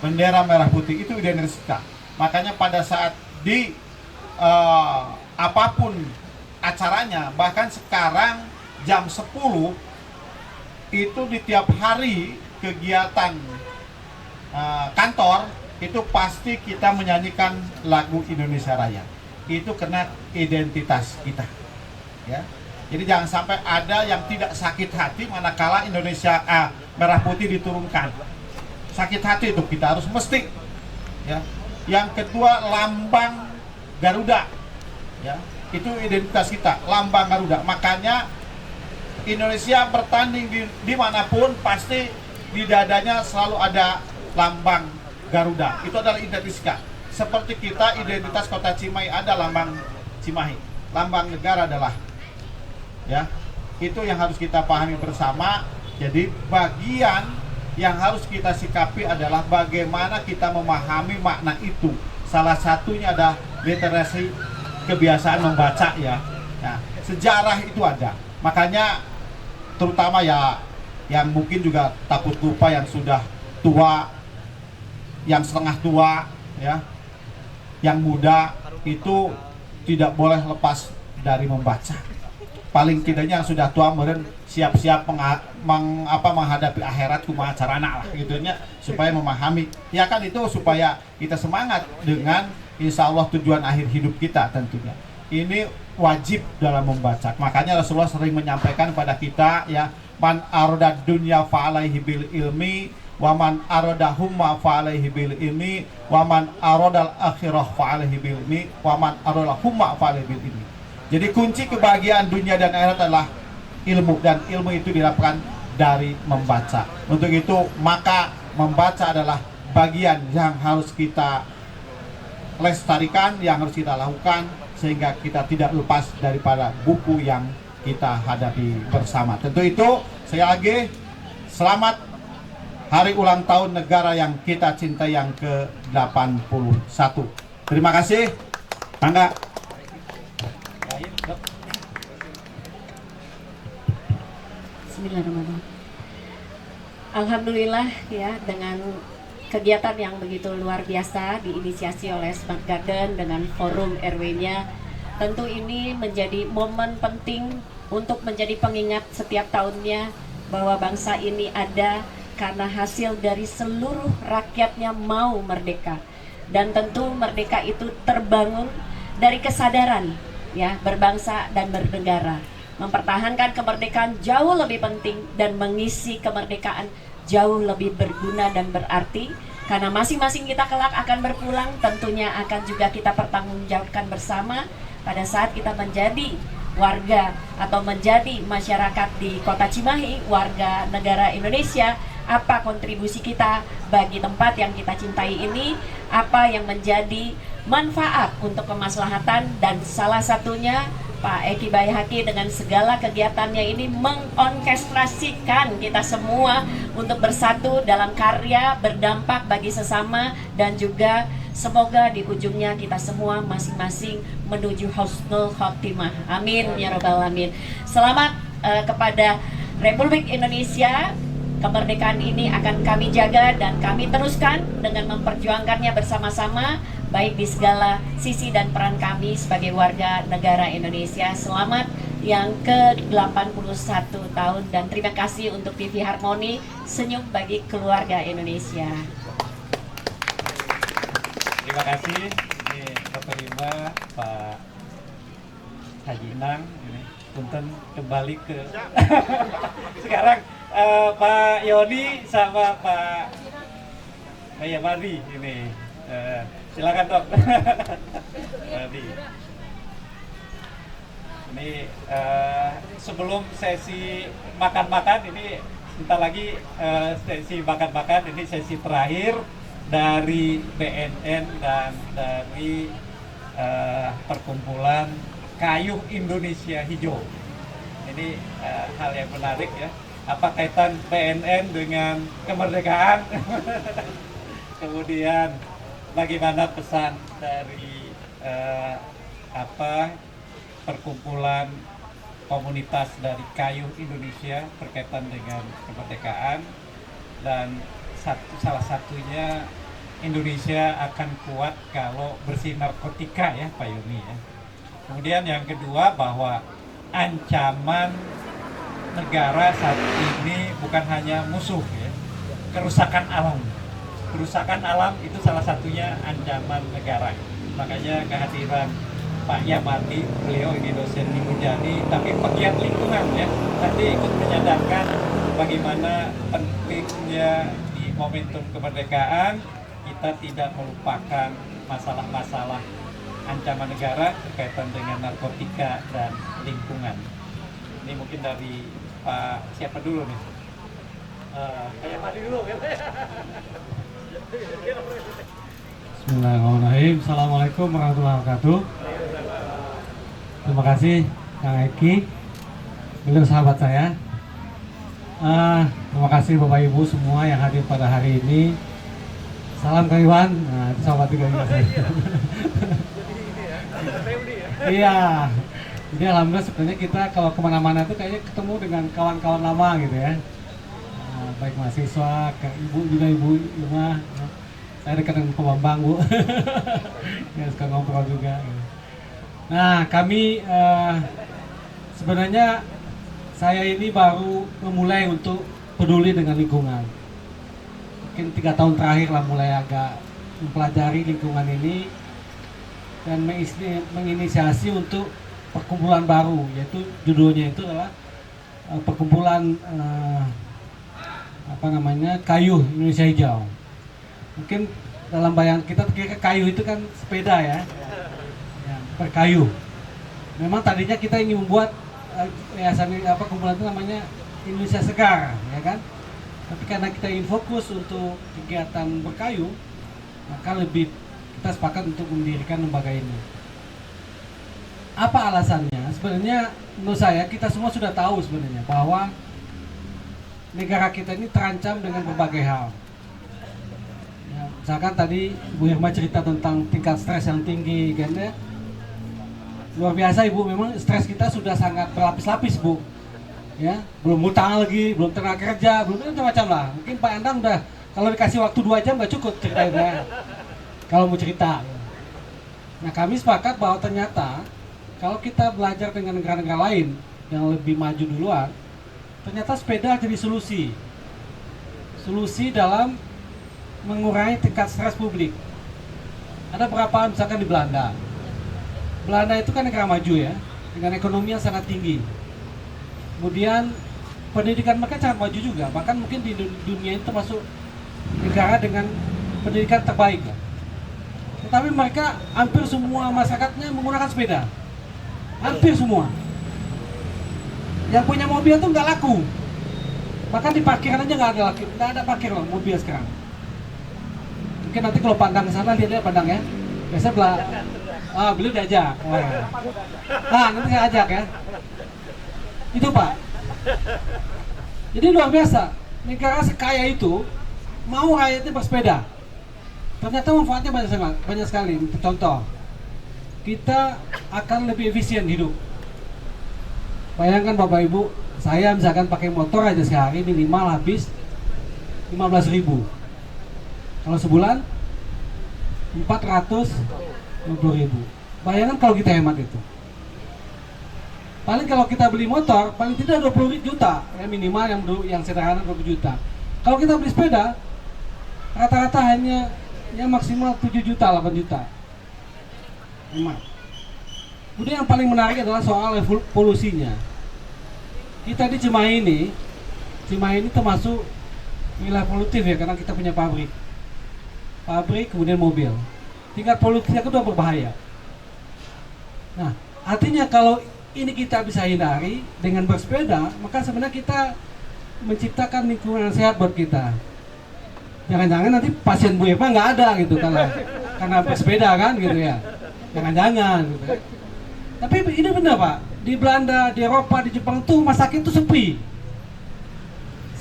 bendera merah putih itu identitas kita. Makanya pada saat di apapun acaranya, bahkan sekarang jam 10 itu di tiap hari kegiatan kantor itu pasti kita menyanyikan lagu Indonesia Raya. Itu karena identitas kita. Ya. Jadi jangan sampai ada yang tidak sakit hati manakala Indonesia merah putih diturunkan. Sakit hati itu kita harus mesti. Ya. Yang kedua lambang Garuda. Ya. Itu identitas kita, lambang Garuda. Makanya Indonesia bertanding dimanapun pasti di dadanya selalu ada lambang Garuda. Itu adalah identitas kita. Seperti kita identitas kota Cimahi ada lambang Cimahi. Lambang negara adalah ya. Itu yang harus kita pahami bersama. Jadi bagian yang harus kita sikapi adalah bagaimana kita memahami makna itu. Salah satunya ada literasi, kebiasaan membaca ya. Nah, sejarah itu ada. Makanya terutama ya yang mungkin juga takut lupa yang sudah tua, yang setengah tua ya, yang muda itu tidak boleh lepas dari membaca. Paling tidaknya yang sudah tua meren siap-siap menghadapi akhirat kumaha carana lah gitunya supaya memahami. Ya kan itu supaya kita semangat dengan insya Allah tujuan akhir hidup kita tentunya. Ini wajib dalam membaca. Makanya Rasulullah sering menyampaikan pada kita ya, man arada dunya fa'alaihi bil ilmi wa man arada humma fa'alaihi bil ilmi wa man aradal akhirah fa'alaihi bil ilmi wa man arada humma fa'alaihi bil ilmi. Jadi kunci kebahagiaan dunia dan akhirat adalah ilmu, dan ilmu itu didapatkan dari membaca. Untuk itu maka membaca adalah bagian yang harus kita lestarikan, yang harus kita lakukan sehingga kita tidak lepas daripada buku yang kita hadapi bersama. Tentu itu sekali lagi selamat hari ulang tahun negara yang kita cintai yang ke-81. Terima kasih. Mangga. Bismillahirrahmanirrahim. Alhamdulillah ya, dengan kegiatan yang begitu luar biasa diinisiasi oleh Smart Garden dengan forum RW-nya, tentu ini menjadi momen penting untuk menjadi pengingat setiap tahunnya bahwa bangsa ini ada karena hasil dari seluruh rakyatnya mau merdeka, dan tentu merdeka itu terbangun dari kesadaran ya berbangsa dan bernegara. Mempertahankan kemerdekaan jauh lebih penting dan mengisi kemerdekaan jauh lebih berguna dan berarti, karena masing-masing kita kelak akan berpulang, tentunya akan juga kita pertanggungjawabkan bersama pada saat kita menjadi warga atau menjadi masyarakat di Kota Cimahi, warga negara Indonesia. Apa kontribusi kita bagi tempat yang kita cintai ini, apa yang menjadi manfaat untuk kemaslahatan, dan salah satunya Pak Eki Baihaqi dengan segala kegiatannya ini mengorkestrasikan kita semua untuk bersatu dalam karya berdampak bagi sesama, dan juga semoga di ujungnya kita semua masing-masing menuju husnul khotimah. Amin ya rabbal alamin. Selamat kepada Republik Indonesia. Kemerdekaan ini akan kami jaga dan kami teruskan dengan memperjuangkannya bersama-sama, baik di segala sisi dan peran kami sebagai warga negara Indonesia. Selamat yang ke-81 tahun, dan terima kasih untuk TV Harmoni, senyum bagi keluarga Indonesia. Terima kasih ini Bapak Lima, Pak Haji Inang, ini punten kembali ke sekarang Pak Yoni sama Pak Madi ini. Silakan Dok. Madi. Ini sebelum sesi makan-makan, ini sebentar lagi sesi makan-makan, ini sesi terakhir dari BNN dan dari perkumpulan Kayuh Indonesia Hijau. Ini hal yang menarik ya. Apa kaitan BNN dengan kemerdekaan? Kemudian bagaimana pesan dari perkumpulan komunitas dari Kayuh Indonesia berkaitan dengan kemerdekaan, dan salah satunya Indonesia akan kuat kalau bersih narkotika ya Pak Yoni ya. Kemudian yang kedua, bahwa ancaman negara saat ini bukan hanya musuh ya, kerusakan alam. Kerusakan alam itu salah satunya ancaman negara. Makanya kehadiran Pak Yamadi, beliau ini dosen di Unjani, tapi pegiat lingkungan ya, nanti ikut menyadarkan bagaimana pentingnya di momentum kemerdekaan kita tidak melupakan masalah-masalah ancaman negara berkaitan dengan narkotika dan lingkungan. Ini mungkin dari Pak siapa dulu nih? Pak Yamadi dulu ya. Bismillahirrahmanirrahim. Assalamualaikum warahmatullahi wabarakatuh. Terima kasih Kang Eki, beliau sahabat saya. Terima kasih Bapak Ibu semua yang hadir pada hari ini. Salam Kang Iwan. Nah, itu sahabat juga saya. Iya. Jadi alhamdulillah sebenarnya kita kalau kemana-mana itu kayaknya ketemu dengan kawan-kawan lama gitu ya. Baik mahasiswa, ibu juga ibu rumah. Saya dekat dengan Pak Bambang Bu. Ya, suka ngobrol juga. Nah, kami sebenarnya saya ini baru memulai untuk peduli dengan lingkungan. Mungkin 3 tahun terakhir lah mulai agak mempelajari lingkungan ini dan menginisiasi untuk perkumpulan baru, yaitu judulnya itu adalah perkumpulan Kayuh Indonesia Hijau. Mungkin dalam bayangan kita kira kayu itu kan sepeda ya, berkayu. Memang tadinya kita ingin membuat yayasan kumpulan itu namanya Indonesia Segar, ya kan? Tapi karena kita ingin fokus untuk kegiatan berkayu, maka kita sepakat untuk mendirikan lembaga ini. Apa alasannya? Sebenarnya menurut saya kita semua sudah tahu sebenarnya bahwa negara kita ini terancam dengan berbagai hal. Ya, misalkan tadi Bu Irma cerita tentang tingkat stres yang tinggi, kan ya? Luar biasa Ibu, memang stres kita sudah sangat berlapis-lapis Bu. Ya, belum hutang lagi, belum tenaga kerja, belum macam-macam lah. Mungkin Pak Endang udah kalau dikasih waktu 2 jam nggak cukup ceritanya. Kalau mau cerita. Nah, kami sepakat bahwa ternyata kalau kita belajar dengan negara-negara lain yang lebih maju duluan, ternyata sepeda jadi solusi dalam mengurangi tingkat stres publik. Ada berapa misalkan di Belanda itu kan negara maju ya, dengan ekonomi yang sangat tinggi. Kemudian pendidikan mereka sangat maju juga, bahkan mungkin di dunia itu termasuk negara dengan pendidikan terbaik. Tetapi mereka hampir semua masyarakatnya menggunakan sepeda, hampir semua. Yang punya mobil tuh nggak laku, bahkan di parkiran aja nggak ada parkir loh mobil sekarang. Mungkin nanti kalau pandang ke sana lihat pandang ya, biasa beliau diajak. Nah nanti saya ajak ya. Itu Pak. Jadi luar biasa, negara sekaya itu mau rakyatnya bersepeda. Ternyata manfaatnya banyak sekali. Contoh, kita akan lebih efisien hidup. Bayangkan Bapak Ibu, saya misalkan pakai motor aja sehari minimal habis 15.000. Kalau sebulan 420.000. Bayangkan kalau kita hemat itu. Paling kalau kita beli motor, paling tidak 20 juta, ya minimal yang sederhana 20 juta. Kalau kita beli sepeda, rata-rata hanya ya maksimal 7 juta, 8 juta. Memang. Kemudian yang paling menarik adalah soal polusinya. Kita di Cimahi ini termasuk wilayah polutif ya, karena kita punya pabrik, kemudian mobil. Tingkat polusinya itu udah berbahaya. Nah, artinya kalau ini kita bisa hindari dengan bersepeda, maka sebenarnya kita menciptakan lingkungan yang sehat buat kita. Jangan-jangan nanti pasien Bu Irma nggak ada gitu karena bersepeda kan gitu ya. Jangan-jangan gitu ya. Tapi ini benar Pak, di Belanda, di Eropa, di Jepang tuh rumah sakit itu sepi.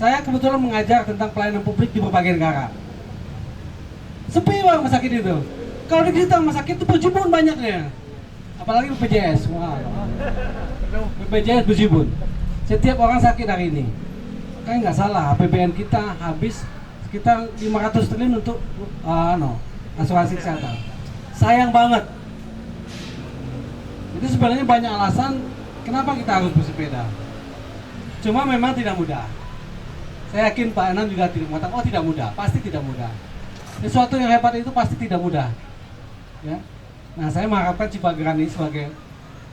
Saya kebetulan mengajar tentang pelayanan publik di berbagai negara. Sepi Pak rumah sakit itu. Kalau di kita rumah sakit itu berjibun banyaknya. Apalagi BPJS. Wah. BPJS berjibun. Setiap orang sakit hari ini. Kan nggak salah, APBN kita habis sekitar 500 triliun untuk asuransi kesehatan. Sayang banget. Jadi sebenarnya banyak alasan kenapa kita harus bersepeda. Cuma memang tidak mudah. Saya yakin Pak Anam juga tidak mengatakan, oh tidak mudah, pasti tidak mudah. Sesuatu yang hebat itu pasti tidak mudah. Ya. Nah, saya mengharapkan Cipageran ini sebagai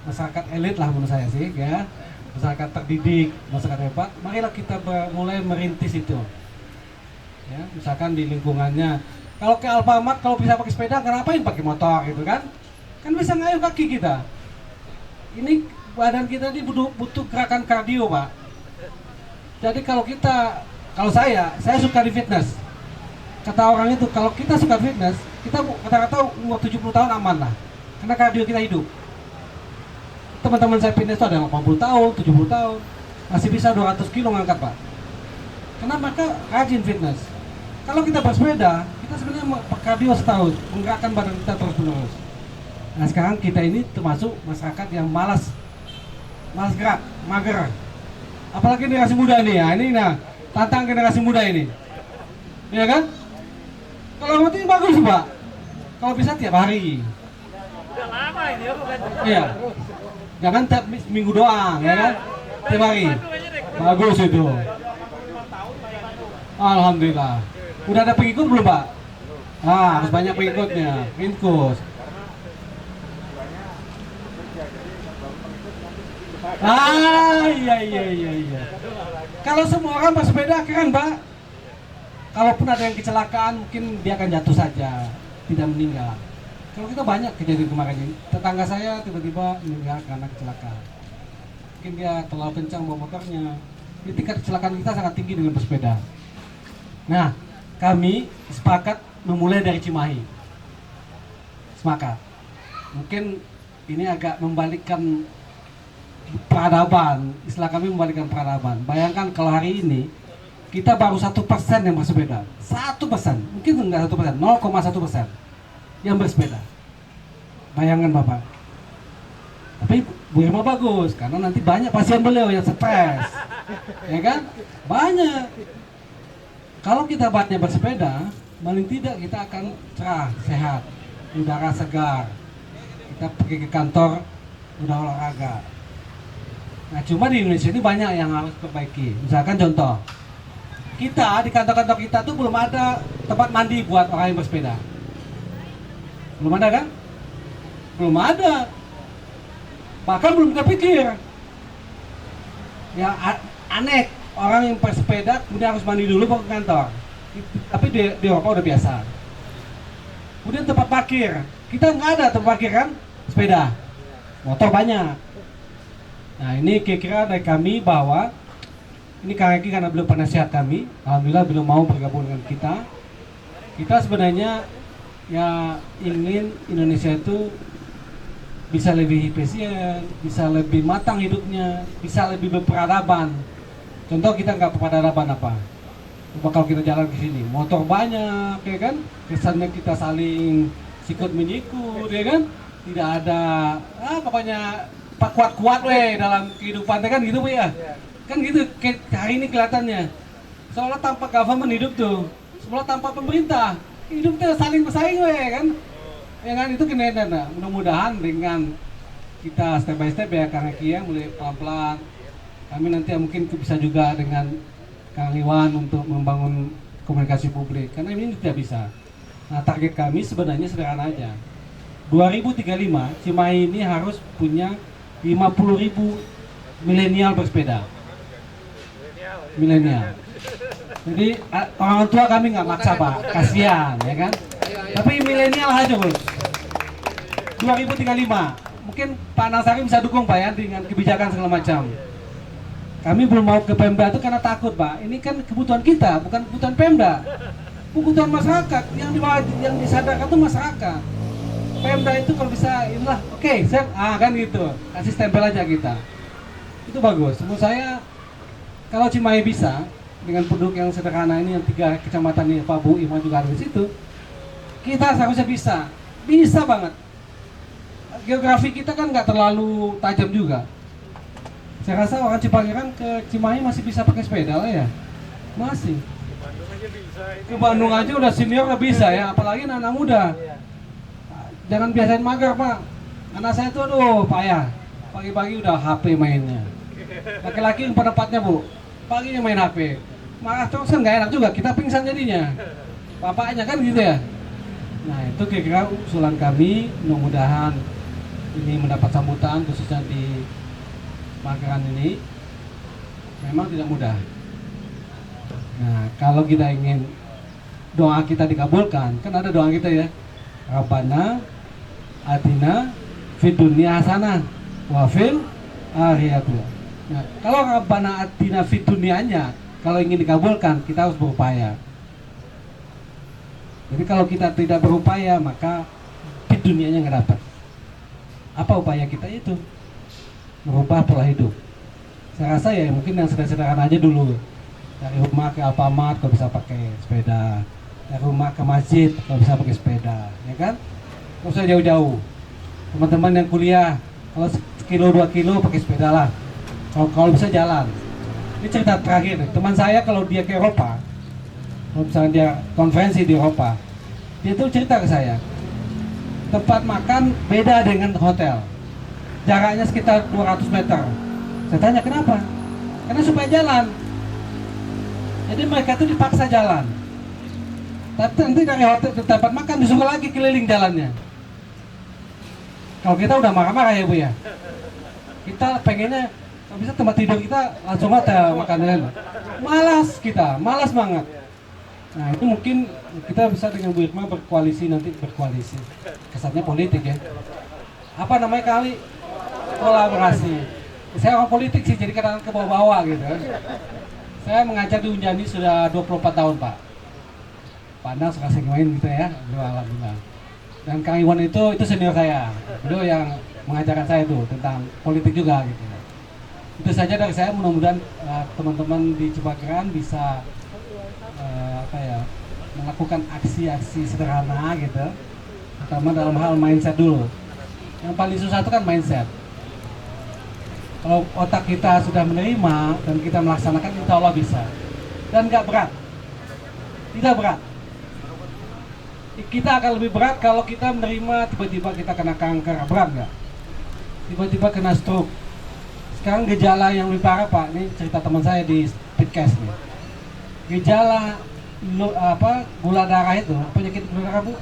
masyarakat elit lah menurut saya sih, ya. Masyarakat terdidik, masyarakat hebat. Marilah kita mulai merintis itu. Ya, misalkan di lingkungannya. Kalau ke Alfamart kalau bisa pakai sepeda, ngapain pakai motor gitu kan? Kan bisa ngayuh kaki kita. Ini badan kita ini butuh gerakan kardio, Pak. Jadi kalau saya suka di fitness. Kata orang itu, kalau kita suka fitness, kita kata-kata umur 70 tahun aman lah. Karena kardio kita hidup. Teman-teman saya fitness itu ada yang 80 tahun, 70 tahun. Masih bisa 200 kilo ngangkat, Pak. Karena mereka rajin fitness. Kalau kita bersepeda, kita sebenarnya kardio setahun, menggerakkan badan kita terus-menerus. Nah sekarang kita ini termasuk masyarakat yang malas gerak, mager. Apalagi generasi muda nih ya, ini tantang generasi muda ini, ya kan? Kalau rutin bagus Pak, kalau bisa tiap hari. Udah lama ini ya bukan? Iya, jangan tiap minggu doang, ya kan? Tiap hari, bagus itu. Alhamdulillah. Udah ada pengikut belum Pak? Harus banyak pengikutnya, rinkus. Iya. Kalau semua orang bersepeda keren Pak. Kalaupun ada yang kecelakaan mungkin dia akan jatuh saja, tidak meninggal. Kalau kita banyak kejadian kemarin ini, tetangga saya tiba-tiba meninggal karena kecelakaan. Mungkin dia terlalu kencang bawa motornya. Jadi tingkat kecelakaan kita sangat tinggi dengan bersepeda. Nah, kami sepakat memulai dari Cimahi. Sepakat. Mungkin ini agak membalikkan peradaban, istilah kami membalikkan peradaban. Bayangkan kalau hari ini kita baru 1% yang bersepeda, 1%, mungkin enggak 1%, 0,1% yang bersepeda. Bayangkan Bapak. Tapi Bu Irma bagus, karena nanti banyak pasien beliau yang stres, ya kan? Banyak. Kalau kita banyak bersepeda, paling tidak kita akan cerah, sehat, udara segar. Kita pergi ke kantor, udah olahraga. Nah cuma di Indonesia ini banyak yang harus perbaiki. Misalkan contoh, kita di kantor-kantor kita tuh belum ada tempat mandi buat orang yang bersepeda. Belum ada kan? Belum ada. Bahkan belum kepikir. Ya aneh, orang yang bersepeda kemudian harus mandi dulu baru ke kantor. Tapi di Eropa udah biasa. Kemudian tempat parkir, kita nggak ada tempat parkir kan? Sepeda, motor banyak. Nah ini kira-kira dari kami bahwa ini Kang Eki karena beliau penasihat kami, alhamdulillah beliau mau bergabung dengan kita. Kita sebenarnya ya ingin Indonesia itu bisa lebih efisien, bisa lebih matang hidupnya, bisa lebih berperadaban. Contoh kita nggak berperadaban apa? Bakal kita jalan ke sini, motor banyak, ya kan? Kesannya kita saling sikut menyikut, ya kan? Tidak ada, pokoknya pak kuat-kuat dalam kehidupan, kan gitu Bu ya? Kan gitu hari ini kelihatannya. Seolah tanpa government hidup tuh, seolah tanpa pemerintah hidup tuh saling bersaing kan? Ya kan itu kenyataan. Mudah-mudahan dengan kita step by step ya Kang Eki ya, mulai pelan-pelan. Kami nanti mungkin bisa juga dengan Kang Iwan untuk membangun komunikasi publik, karena ini tidak bisa. Nah, target kami sebenarnya sederhana aja. 2035 Cimahi ini harus punya 50.000 milenial bersepeda. Milenial. Jadi orang tua kami nggak maksa Pak, kasihan ya kan. Tapi milenial aja Bos. 2035 mungkin Pak Nasari bisa dukung Pak ya dengan kebijakan segala macam. Kami belum mau ke Pemda itu karena takut Pak. Ini kan kebutuhan kita, bukan kebutuhan Pemda. Kebutuhan masyarakat yang disadarkan itu masyarakat. Pemda itu kalau bisa inilah, oke, set, kan gitu. Kasih stempel aja kita. Itu bagus. Menurut saya kalau Cimahi bisa dengan penduduk yang sederhana ini yang 3 kecamatan ini, Pak Bu Iman juga ada di situ. Kita seharusnya bisa banget. Geografi kita kan nggak terlalu tajam juga. Saya rasa orang Cipageran ke Cimahi masih bisa pakai sepeda lah ya, masih. Ke Bandung aja udah senior udah bisa ya, apalagi anak muda. Jangan biasain mager Pak. Anak saya tuh aduh payah. Pagi-pagi udah HP mainnya. Laki-laki yang pendapatnya Bu, paginya main HP. Marah terus kan nggak enak juga, kita pingsan jadinya. Bapaknya kan gitu ya. Nah itu kira-kira usulan kami, mudah-mudahan ini mendapat sambutan khususnya di Mageran ini. Memang tidak mudah. Nah kalau kita ingin doa kita dikabulkan, kan ada doa kita ya, Rabbana Atina fid dunya hasanah wa fil akhirati. Nah kalau Rabbana Atina fid dunyanya kalau ingin dikabulkan, kita harus berupaya. Jadi kalau kita tidak berupaya, maka di dunianya nggak dapat. Apa upaya kita itu? Merubah pola hidup. Saya rasa ya mungkin yang sederhana aja dulu. Dari rumah ke Alfamart kalau bisa pakai sepeda. Dari rumah ke masjid kalau bisa pakai sepeda, ya kan? Nggak usah jauh-jauh. Teman-teman yang kuliah, kalau 1-2 kilo pakai sepeda lah. Kalau bisa jalan. Ini cerita terakhir, teman saya kalau dia ke Eropa, kalau misalnya dia konferensi di Eropa, dia tuh cerita ke saya, tempat makan beda dengan hotel, jaraknya sekitar 200 meter. Saya tanya kenapa? Karena supaya jalan. Jadi mereka tuh dipaksa jalan. Tapi nanti dari hotel ke tempat makan disuruh lagi keliling jalannya. Kalau kita udah marah-marah ya Bu ya, kita pengennya kalau bisa tempat tidur kita langsung hotel makannya. Malas banget. Nah itu mungkin kita bisa dengan Bu Irma berkoalisi berkoalisi. Kesannya politik ya. Apa namanya kali? Kolaborasi. Saya orang politik sih, jadi kadang ke bawah-bawah gitu. Saya mengajar di Unjani sudah 24 tahun Pak. Pandang suka sering main gitu ya. Alhamdulillah. Dan Kang Iwan itu senior saya. Beliau yang mengajarkan saya itu tentang politik juga gitu. Itu saja dari saya, mudah-mudahan teman-teman di Cipageran bisa melakukan aksi-aksi sederhana gitu, terutama dalam hal mindset dulu. Yang paling susah itu kan mindset. Kalau otak kita sudah menerima dan kita melaksanakan, insya Allah bisa. Dan nggak berat, tidak berat. Kita akan lebih berat kalau kita menerima tiba-tiba kita kena kanker, berat nggak? Tiba-tiba kena stroke. Sekarang gejala yang lebih parah Pak, ini cerita teman saya di Speedcast nih. Gejala gula darah itu, penyakit gula darah Bu,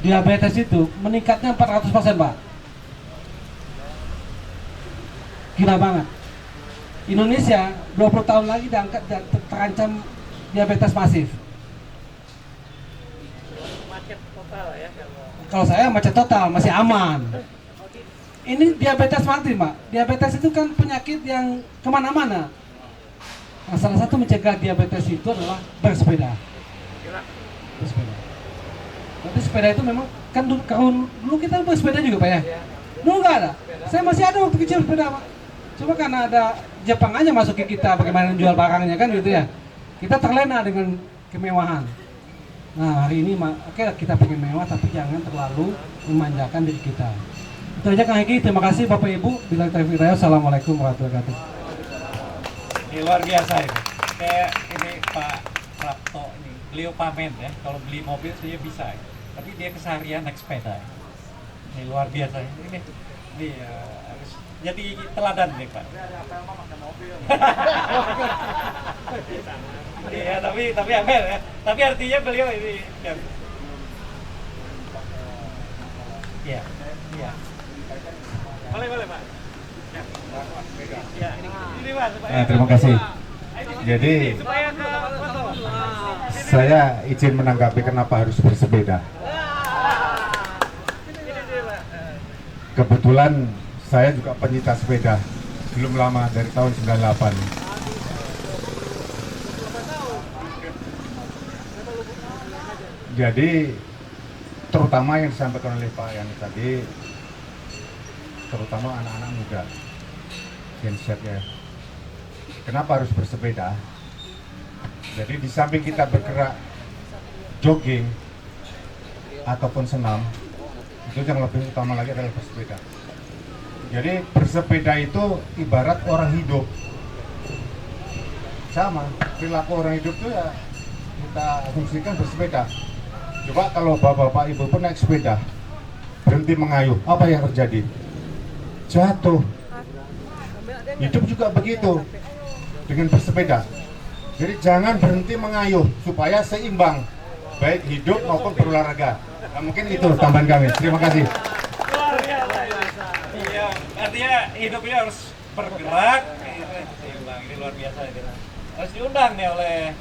diabetes itu meningkatnya 400% Pak. Gila banget. Indonesia 20 tahun lagi terancam diabetes masif. Macet total ya. Kalau saya macet total, masih aman. Ini diabetes mati Pak. Diabetes itu kan penyakit yang kemana-mana. Nah, salah satu mencegah diabetes itu adalah bersepeda. Bersepeda. Berarti sepeda itu memang kan dulu kita bersepeda juga Pak ya. Dulu nggak ada. Saya masih ada waktu kecil sepeda Pak. Cuma karena ada Jepang aja masuk ke kita bagaimana jual barangnya kan gitu ya. Kita terlena dengan kemewahan. Nah hari ini oke kita pengen mewah tapi jangan terlalu memanjakan diri kita. Itu aja Kang Eki, terima kasih Bapak Ibu. Bila taufiq hidayah, assalamualaikum warahmatullahi wabarakatuh. Ini luar biasa ini. Kayak ini Pak Prapto ini, beliau pamen ya. Kalau beli mobil saya bisa, ya. Tapi dia keseharian naik sepeda. Ini luar biasa ini. Nih harus jadi teladan nih Pak. Iya tapi Amel ya. Tapi artinya beliau ini. Iya, iya. Boleh Pak. Ya, ini Pak. Terima kasih. Jadi Supaya ke foto. saya izin menanggapi kenapa harus bersepeda. Ini dia Pak. Kebetulan saya juga pencinta sepeda belum lama dari tahun 98. Jadi terutama yang disampaikan oleh Pak Yani tadi, terutama anak-anak muda, Gen Z ya. Kenapa harus bersepeda? Jadi di samping kita bergerak jogging ataupun senam, itu yang lebih utama lagi adalah bersepeda. Jadi bersepeda itu ibarat orang hidup. Sama, perilaku orang hidup itu ya kita fungsikan bersepeda. Coba kalau bapak-bapak ibu pun naik sepeda, berhenti mengayuh, apa yang terjadi? Jatuh. Hidup juga begitu dengan bersepeda. Jadi jangan berhenti mengayuh supaya seimbang, baik hidup maupun berolahraga. Nah, mungkin itu tambahan kami. Terima kasih. Luar biasa. Iya, artinya hidupnya harus bergerak. Seimbang, ini luar biasa ini. Harus diundang nih oleh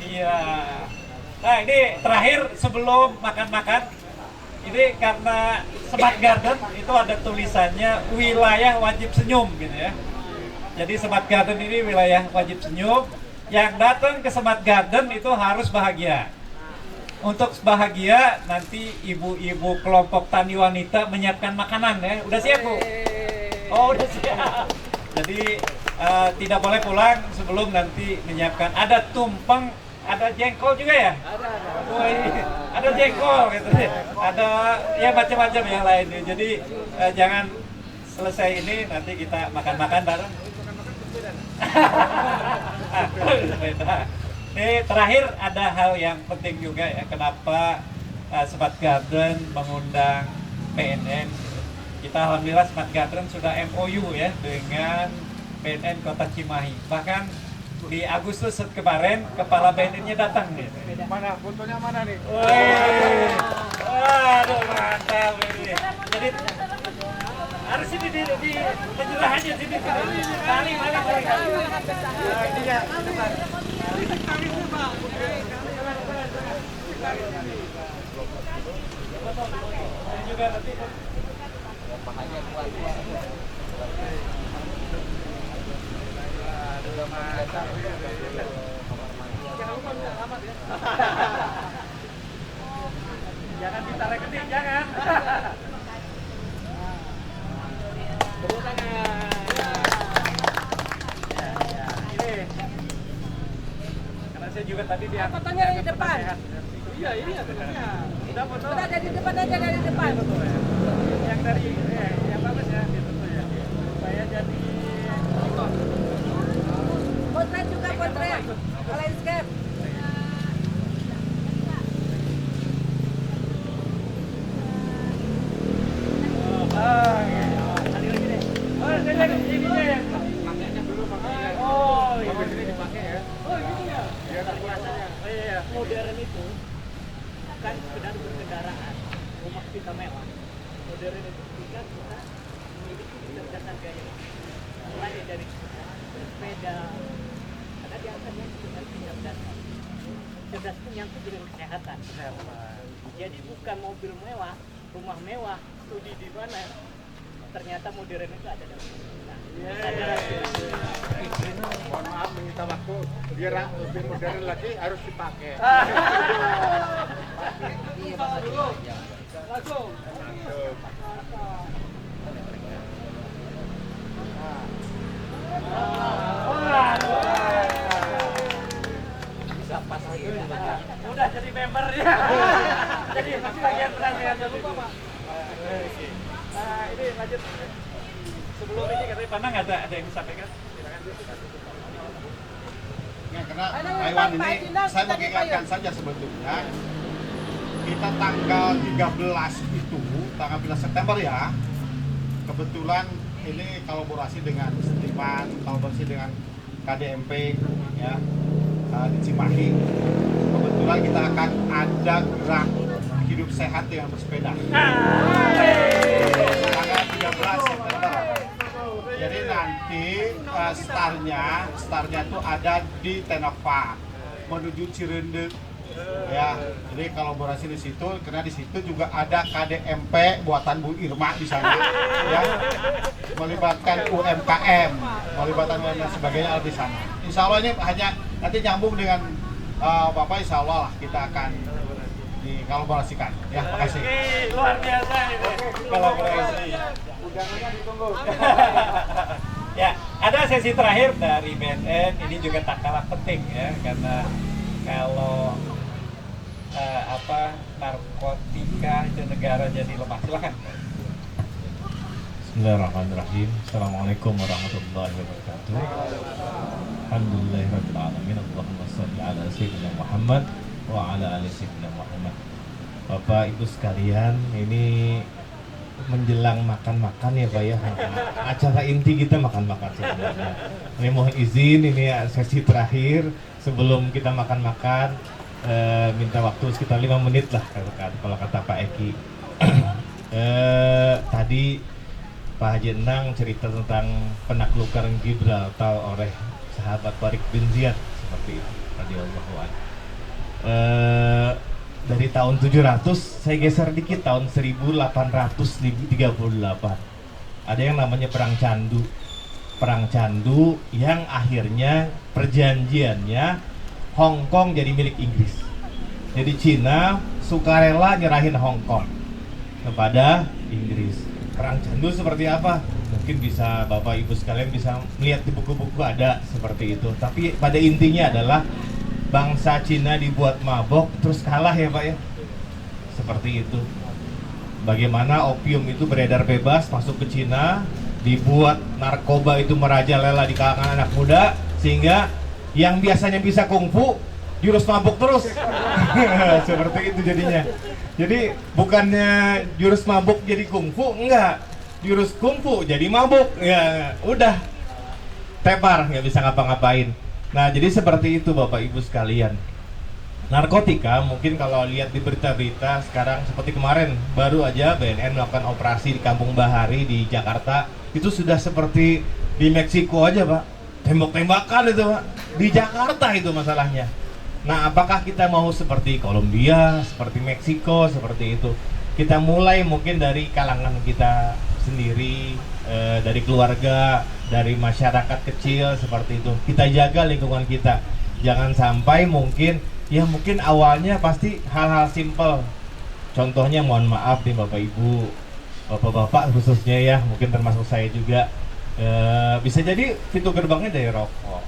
Iya. Nah ini terakhir sebelum makan-makan, ini karena Smart Garden itu ada tulisannya wilayah wajib senyum gitu ya. Jadi Smart Garden ini wilayah wajib senyum. Yang datang ke Smart Garden itu harus bahagia. Untuk bahagia nanti ibu-ibu kelompok tani wanita menyiapkan makanan ya. Udah siap Bu? Oh udah siap. Jadi tidak boleh pulang sebelum nanti menyiapkan. Ada tumpeng, ada jengkol juga ya? Ada jengkol gitu. Ada ya macam-macam yang lain. Jadi jangan selesai ini nanti kita makan-makan bareng. Ini terakhir ada hal yang penting juga ya. Kenapa Smart Garden mengundang PNN? Kita alhamdulillah Smart Garden sudah MOU ya dengan BNN Kota Cimahi. Bahkan di Agustus kemarin kepala BNN-nya datang nih. Mana fotonya mana nih? Wih, waduh mantap ini. Jadi harus ini di penjerah aja sini. Tali mana tali? Ini ya, depan. Ini juga nanti. Jangan ditarik ketik, jangan. Tepuk tangan. Ini. Karena saya juga tadi di Fotonya di depan. Iya, ini ya fotonya. Udah foto. Udah dari depan aja, dari depan. Yang dari yang bagus ya gitu ya. Saya jadi Potret juga potret. Landscape. modern itu bukan sekedar berkendaraan, rumah kita mewah. Modern itu ketika kita memiliki kecerdasan gaya hidup. Mulai dari bersepeda, karena diangkatnya dengan kecerdasan. Cerdas itu nyangkut dengan kesehatan. Jadi bukan mobil mewah, rumah mewah, studi di mana, ternyata modern itu ada dalam Mohon maaf minta waktu biar lebih modern lagi harus dipakai. Langsung. Bisa pas lagi. Udah jadi member ya. Jadi bagian penantian jangan lupa Pak. Nah ini lanjut. Sebelum ini katanya Panang ada yang disampaikan? Nah, karena Taiwan ini saya mengingatkan saja sebetulnya kita tanggal 13 itu tanggal 11 September ya. Kebetulan ini kolaborasi dengan Setiman, kolaborasi dengan KDMP ya, di Cimahi. Kebetulan kita akan ada gerak hidup sehat dengan bersepeda. Tanggal 13 September. Jadi nanti startnya tuh ada di Tenova menuju Cirende. Ya, jadi kolaborasi di situ, karena di situ juga ada KDMP buatan Bu Irma di sana, ya, melibatkan UMKM, melibatkan dan sebagainya di sana. Insya Allah ini hanya nanti nyambung dengan Bapak, Insya Allah lah kita akan dikolaborasikan. Ya, makasih. Oke, luar biasa ini kolaborasi. Undangannya ditunggu. Ya, ada sesi terakhir dari BNN, ini juga tak kalah penting ya, karena kalau narkotika itu negara jadi lemah. Silakan. Bismillahirrahmanirrahim. Assalamualaikum warahmatullahi wabarakatuh. Alhamdulillahirabbil alamin. Allahumma shalli ala sayyidina Muhammad wa ala ali sayyidina Muhammad. Bapak Ibu sekalian, ini menjelang makan-makan ya Pak ya. Acara inti kita makan-makan sebenarnya. Ini mohon izin, ini sesi terakhir sebelum kita makan-makan. Minta waktu sekitar 5 menit lah kalau kata Pak Eki. Tadi Pak Haji Endang cerita tentang penaklukan Gibraltar oleh sahabat Tariq bin Ziyad seperti itu radhiyallahu anhu. Dari tahun 700 saya geser dikit, tahun 1838 ada yang namanya Perang Candu yang akhirnya perjanjiannya Hong Kong jadi milik Inggris. Jadi Cina sukarela nyerahin Hong Kong kepada Inggris. Perang Candu seperti apa? Mungkin bisa Bapak Ibu sekalian bisa melihat di buku-buku ada seperti itu. Tapi pada intinya adalah bangsa Cina dibuat mabok terus kalah ya Pak ya. Seperti itu. Bagaimana opium itu beredar bebas masuk ke Cina, dibuat narkoba itu merajalela di kalangan anak muda, sehingga yang biasanya bisa kungfu jurus mabuk terus. Seperti itu jadinya. Jadi bukannya jurus mabuk jadi kungfu, enggak, jurus kungfu jadi mabuk, ya udah tepar, nggak bisa ngapa-ngapain. Nah jadi seperti itu Bapak Ibu sekalian. Narkotika mungkin kalau lihat di berita-berita sekarang seperti kemarin baru aja BNN melakukan operasi di Kampung Bahari di Jakarta, itu sudah seperti di Meksiko aja Pak. Tembak-tembakan itu Pak, di Jakarta itu masalahnya. Nah apakah kita mau seperti Kolombia, seperti Meksiko, seperti itu? Kita mulai mungkin dari kalangan kita sendiri, dari keluarga, dari masyarakat kecil seperti itu. Kita jaga lingkungan kita. Jangan sampai mungkin awalnya pasti hal-hal simpel. Contohnya mohon maaf nih Bapak Ibu, Bapak-bapak khususnya ya, mungkin termasuk saya juga. Bisa jadi pintu gerbangnya dari rokok.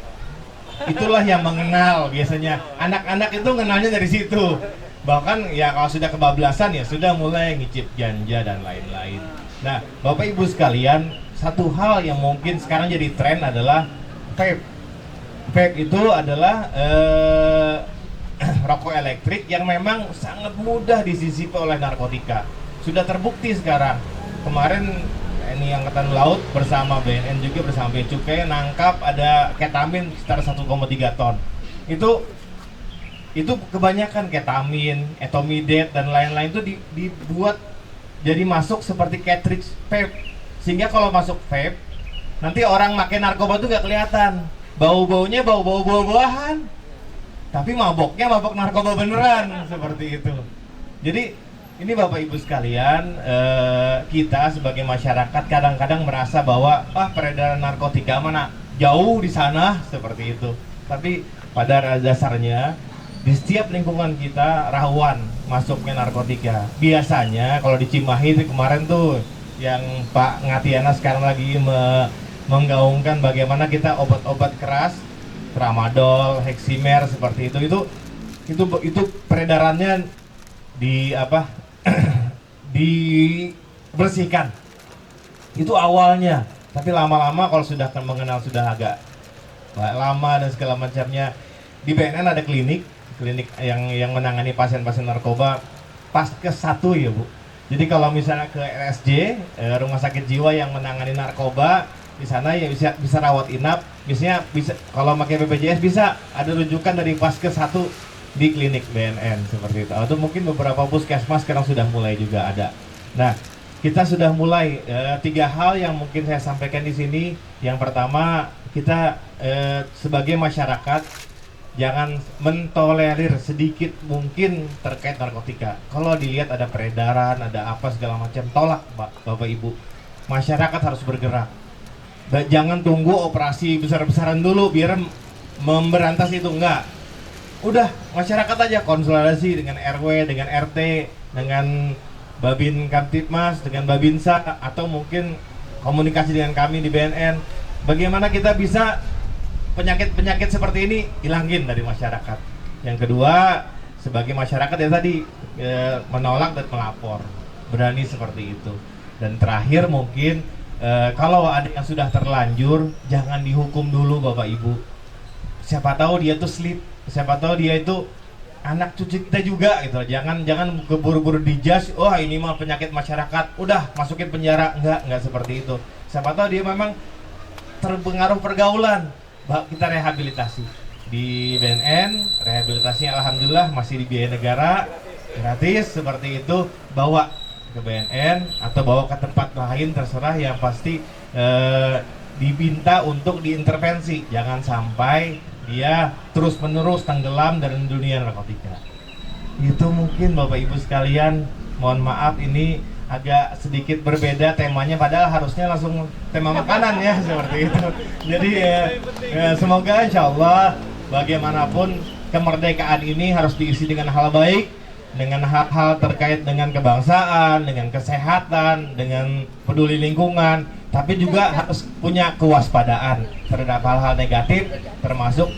Itulah yang mengenal biasanya. Anak-anak itu kenalnya dari situ. Bahkan ya kalau sudah kebablasan ya sudah mulai ngicip ganja dan lain-lain. Nah, Bapak Ibu sekalian, satu hal yang mungkin sekarang jadi tren adalah vape. Vape itu adalah rokok elektrik yang memang sangat mudah disisipi oleh narkotika. Sudah terbukti sekarang. Kemarin ini Angkatan Laut bersama BNN juga bersama Bea Cukai nangkap ada ketamin sekitar 1,3 ton. Itu kebanyakan ketamin, etomidet dan lain-lain itu dibuat jadi masuk seperti cartridge vape. Sehingga kalau masuk vape nanti orang makan narkoba itu gak kelihatan. Bau-baunya bau-bau buah-buahan. Tapi maboknya mabok narkoba beneran seperti itu. Jadi ini Bapak Ibu sekalian, kita sebagai masyarakat kadang-kadang merasa bahwa peredaran narkotika mana jauh di sana seperti itu. Tapi pada dasarnya di setiap lingkungan kita rawan masuknya narkotika. Biasanya kalau di Cimahi itu kemarin tuh yang Pak Ngatiana sekarang lagi menggaungkan bagaimana kita obat-obat keras, tramadol, heksimer seperti itu peredarannya dibersihkan. Itu awalnya, tapi lama-lama kalau sudah mengenal sudah agak lama dan segala macamnya. Di BNN ada klinik yang menangani pasien-pasien narkoba Paskes 1 ya Bu. Jadi kalau misalnya ke RSJ, rumah sakit jiwa yang menangani narkoba, di sana ya bisa rawat inap. Biasanya bisa kalau pakai BPJS bisa ada rujukan dari Vaskes 1 di klinik BNN seperti itu. Atau mungkin beberapa puskesmas sekarang sudah mulai juga ada. Nah, kita sudah mulai 3 hal yang mungkin saya sampaikan di sini. Yang pertama, kita sebagai masyarakat jangan mentolerir sedikit mungkin terkait narkotika. Kalau dilihat ada peredaran, ada apa segala macam, tolak Bapak Ibu. Masyarakat harus bergerak. Jangan tunggu operasi besar-besaran dulu biar memberantas itu, enggak. Udah, masyarakat aja konsultasi dengan RW, dengan RT, dengan Babin Kamtipmas, dengan Babinsa, atau mungkin komunikasi dengan kami di BNN. Bagaimana kita bisa penyakit-penyakit seperti ini hilangin dari masyarakat. Yang kedua, sebagai masyarakat ya tadi menolak dan melapor, berani seperti itu. Dan terakhir mungkin kalau ada yang sudah terlanjur, jangan dihukum dulu Bapak Ibu. Siapa tahu dia tuh sleep, siapa tahu dia itu anak cucu kita juga gitu. Jangan keburu-buru dijudge, oh ini mah penyakit masyarakat, udah masukin penjara. Enggak seperti itu. Siapa tahu dia memang terpengaruh pergaulan, kita rehabilitasi di BNN. Rehabilitasinya alhamdulillah masih dibiayai negara, gratis seperti itu. Bawa ke BNN atau bawa ke tempat lain terserah, yang pasti diminta untuk diintervensi. Jangan sampai dia terus-menerus tenggelam dalam dunia narkotika. Itu mungkin Bapak Ibu sekalian, mohon maaf ini agak sedikit berbeda temanya, padahal harusnya langsung tema makanan ya seperti itu. Jadi semoga insya Allah bagaimanapun kemerdekaan ini harus diisi dengan hal baik, dengan hal-hal terkait dengan kebangsaan, dengan kesehatan, dengan peduli lingkungan, tapi juga harus punya kewaspadaan terhadap hal-hal negatif, termasuk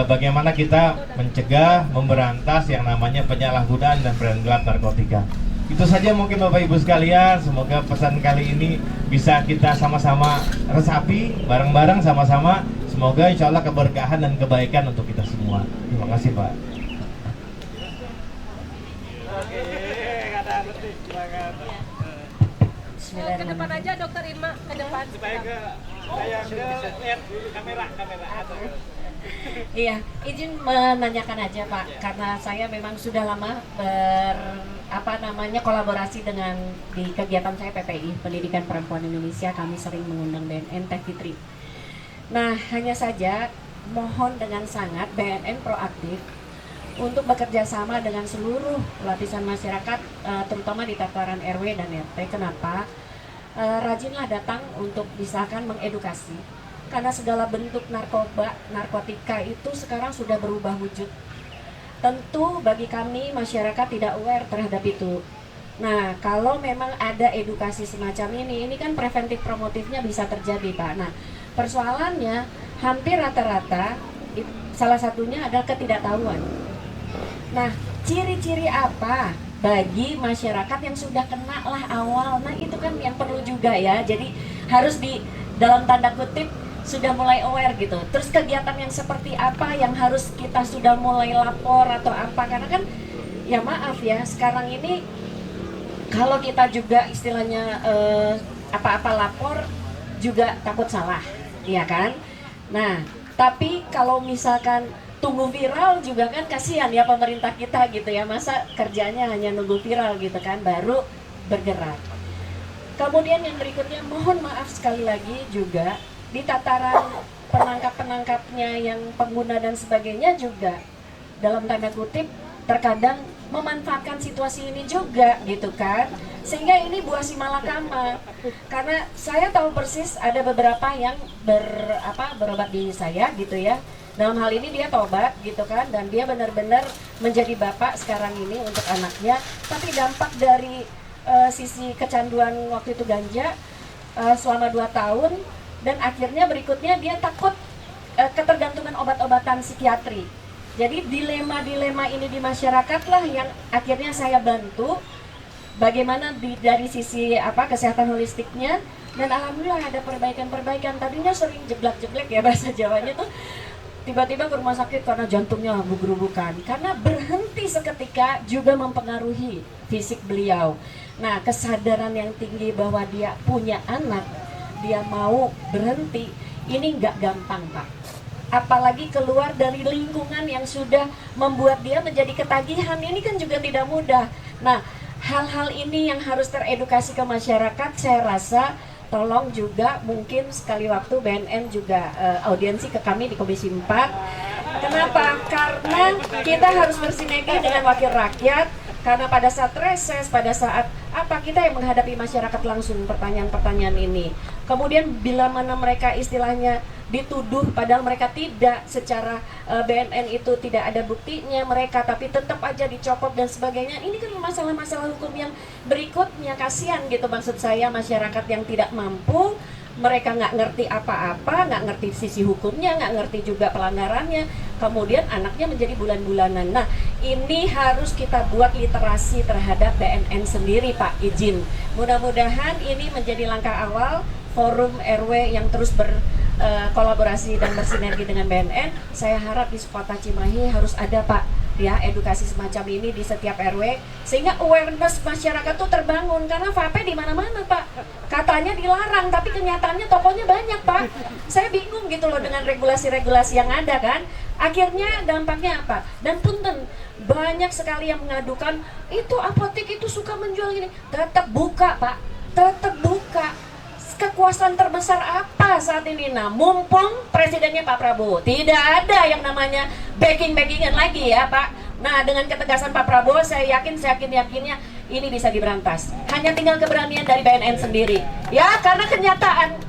bagaimana kita mencegah, memberantas yang namanya penyalahgunaan dan peredaran gelap narkotika. Itu saja mungkin Bapak Ibu sekalian, semoga pesan kali ini bisa kita sama-sama resapi, bareng-bareng sama-sama. Semoga insya Allah keberkahan dan kebaikan untuk kita semua. Terima kasih Pak. Ke depan aja Dokter Irma, ke depan. Supaya saya lihat kamera. Iya, izin menanyakan aja Pak, karena saya memang sudah lama kolaborasi dengan di kegiatan saya PPI, Pendidikan Perempuan Indonesia. Kami sering mengundang BNN Teh Fitri. Nah, hanya saja mohon dengan sangat BNN proaktif untuk bekerja sama dengan seluruh lapisan masyarakat, terutama di tataran RW dan RT. Kenapa? Rajinlah datang untuk misalkan mengedukasi, karena segala bentuk narkotika itu sekarang sudah berubah wujud. Tentu bagi kami masyarakat tidak aware terhadap itu. Nah, kalau memang ada edukasi semacam ini kan preventif promotifnya bisa terjadi Pak. Nah, persoalannya hampir rata-rata salah satunya adalah ketidaktahuan. Nah, ciri-ciri apa bagi masyarakat yang sudah kena lah awal? Nah, itu kan yang perlu juga ya. Jadi harus di dalam tanda kutip sudah mulai aware gitu. Terus kegiatan yang seperti apa yang harus kita sudah mulai lapor atau apa? Karena kan ya maaf ya, sekarang ini kalau kita juga istilahnya apa-apa lapor juga takut salah, ya kan? Nah, tapi kalau misalkan tunggu viral juga kan kasihan ya pemerintah kita gitu ya, masa kerjanya hanya nunggu viral gitu kan baru bergerak. Kemudian yang berikutnya, mohon maaf sekali lagi juga di tataran penangkap-penangkapnya yang pengguna dan sebagainya juga dalam tanda kutip terkadang memanfaatkan situasi ini juga gitu kan, sehingga ini buah si malakama. Karena saya tahu persis ada beberapa yang berobat di saya gitu ya. Dalam hal ini dia tobat gitu kan, dan dia benar-benar menjadi bapak sekarang ini untuk anaknya. Tapi dampak dari sisi kecanduan waktu itu ganja selama 2 tahun, dan akhirnya berikutnya dia takut ketergantungan obat-obatan psikiatri. Jadi dilema-dilema ini di masyarakat lah yang akhirnya saya bantu bagaimana dari sisi kesehatan holistiknya, dan alhamdulillah ada perbaikan-perbaikan. Tadinya sering jeblak-jeblek ya bahasa Jawanya tuh, tiba-tiba ke rumah sakit karena jantungnya bugruk-burukan, karena berhenti seketika juga mempengaruhi fisik beliau. Nah, kesadaran yang tinggi bahwa dia punya anak, dia mau berhenti, ini nggak gampang, Pak. Apalagi keluar dari lingkungan yang sudah membuat dia menjadi ketagihan, ini kan juga tidak mudah. Nah, hal-hal ini yang harus teredukasi ke masyarakat, saya rasa tolong juga mungkin sekali waktu BNN juga audiensi ke kami di Komisi 4. Kenapa? Karena kita harus bersinergi dengan wakil rakyat, karena pada saat reses, pada saat apa, kita yang menghadapi masyarakat langsung pertanyaan-pertanyaan ini. Kemudian bila mana mereka istilahnya dituduh padahal mereka tidak, secara BNN itu tidak ada buktinya mereka, tapi tetap aja dicopot dan sebagainya. Ini kan masalah-masalah hukum yang berikutnya, kasihan gitu maksud saya, masyarakat yang tidak mampu, mereka nggak ngerti apa-apa, nggak ngerti sisi hukumnya, nggak ngerti juga pelanggarannya, kemudian anaknya menjadi bulan-bulanan. Nah, ini harus kita buat literasi terhadap BNN sendiri, Pak, izin. Mudah-mudahan ini menjadi langkah awal forum RW yang terus berkolaborasi dan bersinergi dengan BNN. Saya harap di Kota Cimahi harus ada, Pak, ya, edukasi semacam ini di setiap RW, sehingga awareness masyarakat tuh terbangun. Karena vape di mana-mana, Pak, katanya dilarang, tapi kenyataannya tokonya banyak, Pak. Saya bingung gitu loh dengan regulasi-regulasi yang ada kan. Akhirnya dampaknya apa? Dan punten, banyak sekali yang mengadukan itu apotek itu suka menjual ini. Tetap buka, Pak, tetap buka. Kekuasaan terbesar apa saat ini? Nah, mumpung presidennya Pak Prabowo, tidak ada yang namanya backing-backingan lagi ya, Pak. Nah, dengan ketegasan Pak Prabowo, saya yakinnya ini bisa diberantas. Hanya tinggal keberanian dari BNN sendiri. Ya, karena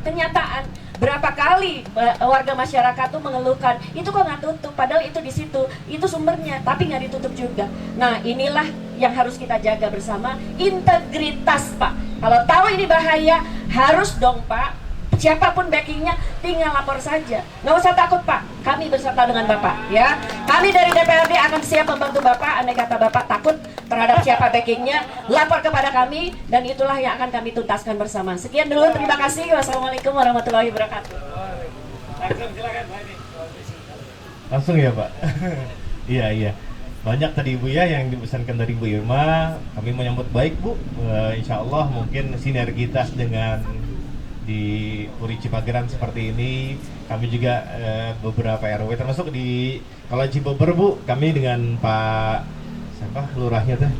kenyataan berapa kali warga masyarakat tuh mengeluhkan, itu kok nggak tutup, padahal itu di situ, itu sumbernya, tapi nggak ditutup juga. Nah, inilah yang harus kita jaga bersama, integritas, Pak. Kalau tahu ini bahaya, harus dong, Pak. Siapapun backingnya, tinggal lapor saja. Nggak usah takut, Pak. Kami beserta dengan Bapak, ya. Kami dari DPRD akan siap membantu Bapak. Andai kata Bapak takut terhadap siapa backingnya, lapor kepada kami, dan itulah yang akan kami tuntaskan bersama. Sekian dulu, terima kasih. Wassalamualaikum warahmatullahi wabarakatuh. Langsung silakan, Pak. Langsung ya, Pak. Iya. Banyak tadi Ibu ya yang dipesankan dari Bu Irma. Kami menyambut baik, Bu. Insya Allah mungkin sinergitas dengan di Puri Cipageran seperti ini. Kami juga beberapa RW termasuk di kalau Cibeber, Bu, kami dengan Pak siapa lurahnya tuh,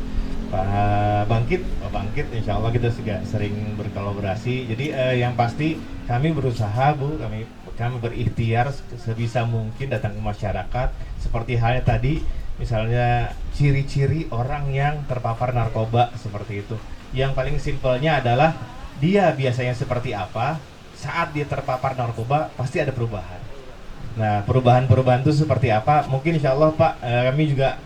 Pak Bangkit, insya Allah kita juga sering berkolaborasi. Jadi yang pasti kami berusaha, Bu, kami berikhtiar sebisa mungkin datang ke masyarakat. Seperti halnya tadi, misalnya ciri-ciri orang yang terpapar narkoba seperti itu. Yang paling simpelnya adalah dia biasanya seperti apa, saat dia terpapar narkoba pasti ada perubahan. Nah, perubahan-perubahan itu seperti apa? Mungkin insya Allah, Pak, kami juga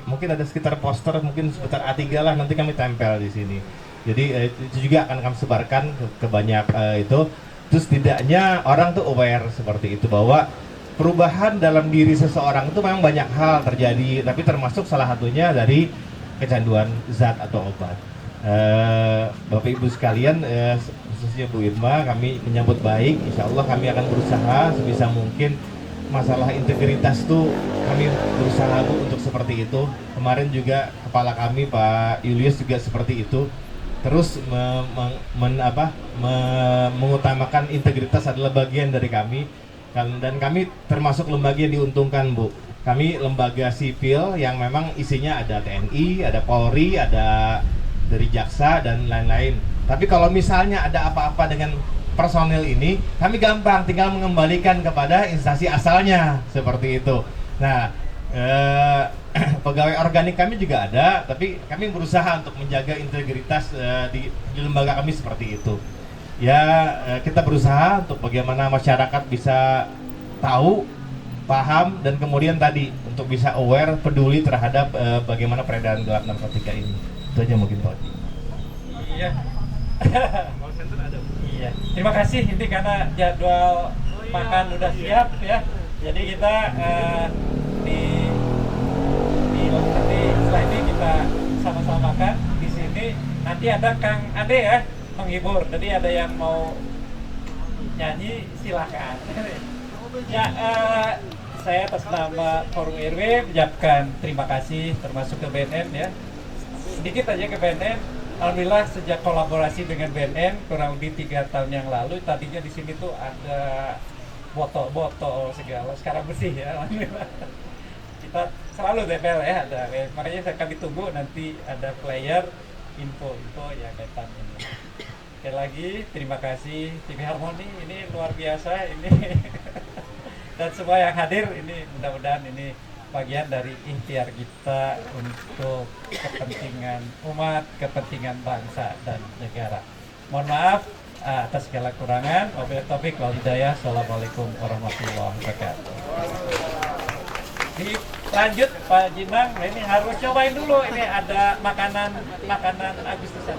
mungkin ada sekitar poster, mungkin sekitar A3 lah, nanti kami tempel di sini. Jadi itu juga akan kami sebarkan ke banyak itu. Terus setidaknya orang tuh aware seperti itu, bahwa perubahan dalam diri seseorang itu memang banyak hal terjadi, tapi termasuk salah satunya dari kecanduan zat atau obat. Bapak Ibu sekalian, khususnya Bu Irma, kami menyambut baik. Insya Allah kami akan berusaha sebisa mungkin masalah integritas tuh kami berusaha, Bu, untuk seperti itu. Kemarin juga kepala kami Pak Julius juga seperti itu. Terus mengutamakan integritas adalah bagian dari kami. Dan kami termasuk lembaga yang diuntungkan, Bu. Kami lembaga sipil yang memang isinya ada TNI, ada Polri, ada dari Jaksa dan lain-lain. Tapi kalau misalnya ada apa-apa dengan personil ini, kami gampang tinggal mengembalikan kepada instansi asalnya seperti itu. Nah, pegawai organik kami juga ada, tapi kami berusaha untuk menjaga integritas di lembaga kami seperti itu. Ya, kita berusaha untuk bagaimana masyarakat bisa tahu, paham, dan kemudian tadi untuk bisa aware, peduli terhadap bagaimana peredaran gelap narkotika ini. Itu aja mungkin, Pak. Iya. Iya. Terima kasih, ini karena jadwal makan udah siap ya. Jadi kita nanti setelah ini kita sama-sama makan di sini. Nanti ada Kang Ade ya menghibur. Jadi ada yang mau nyanyi silakan. Ya, saya atas nama Forum RW mengucapkan terima kasih termasuk ke BNN ya. Sedikit aja ke BNN. Alhamdulillah sejak kolaborasi dengan BNN kurang lebih 3 tahun yang lalu, tadinya di sini tuh ada botol-botol segala, sekarang bersih ya. Alhamdulillah. Kita selalu tempel ya, ada. Makanya kami tunggu nanti ada player info-info yang kaitan ini. Sekali lagi terima kasih TV Harmoni, ini luar biasa ini. Dan semua yang hadir ini mudah-mudahan ini bagian dari ikhtiar kita untuk kepentingan umat, kepentingan bangsa dan negara. Mohon maaf atas segala kurangan. Wabillahi taufiq wal hidayah. Assalamualaikum warahmatullahi wabarakatuh. Lanjut Pak Jinang, nah ini harus cobain dulu, ini ada makanan Agustusan.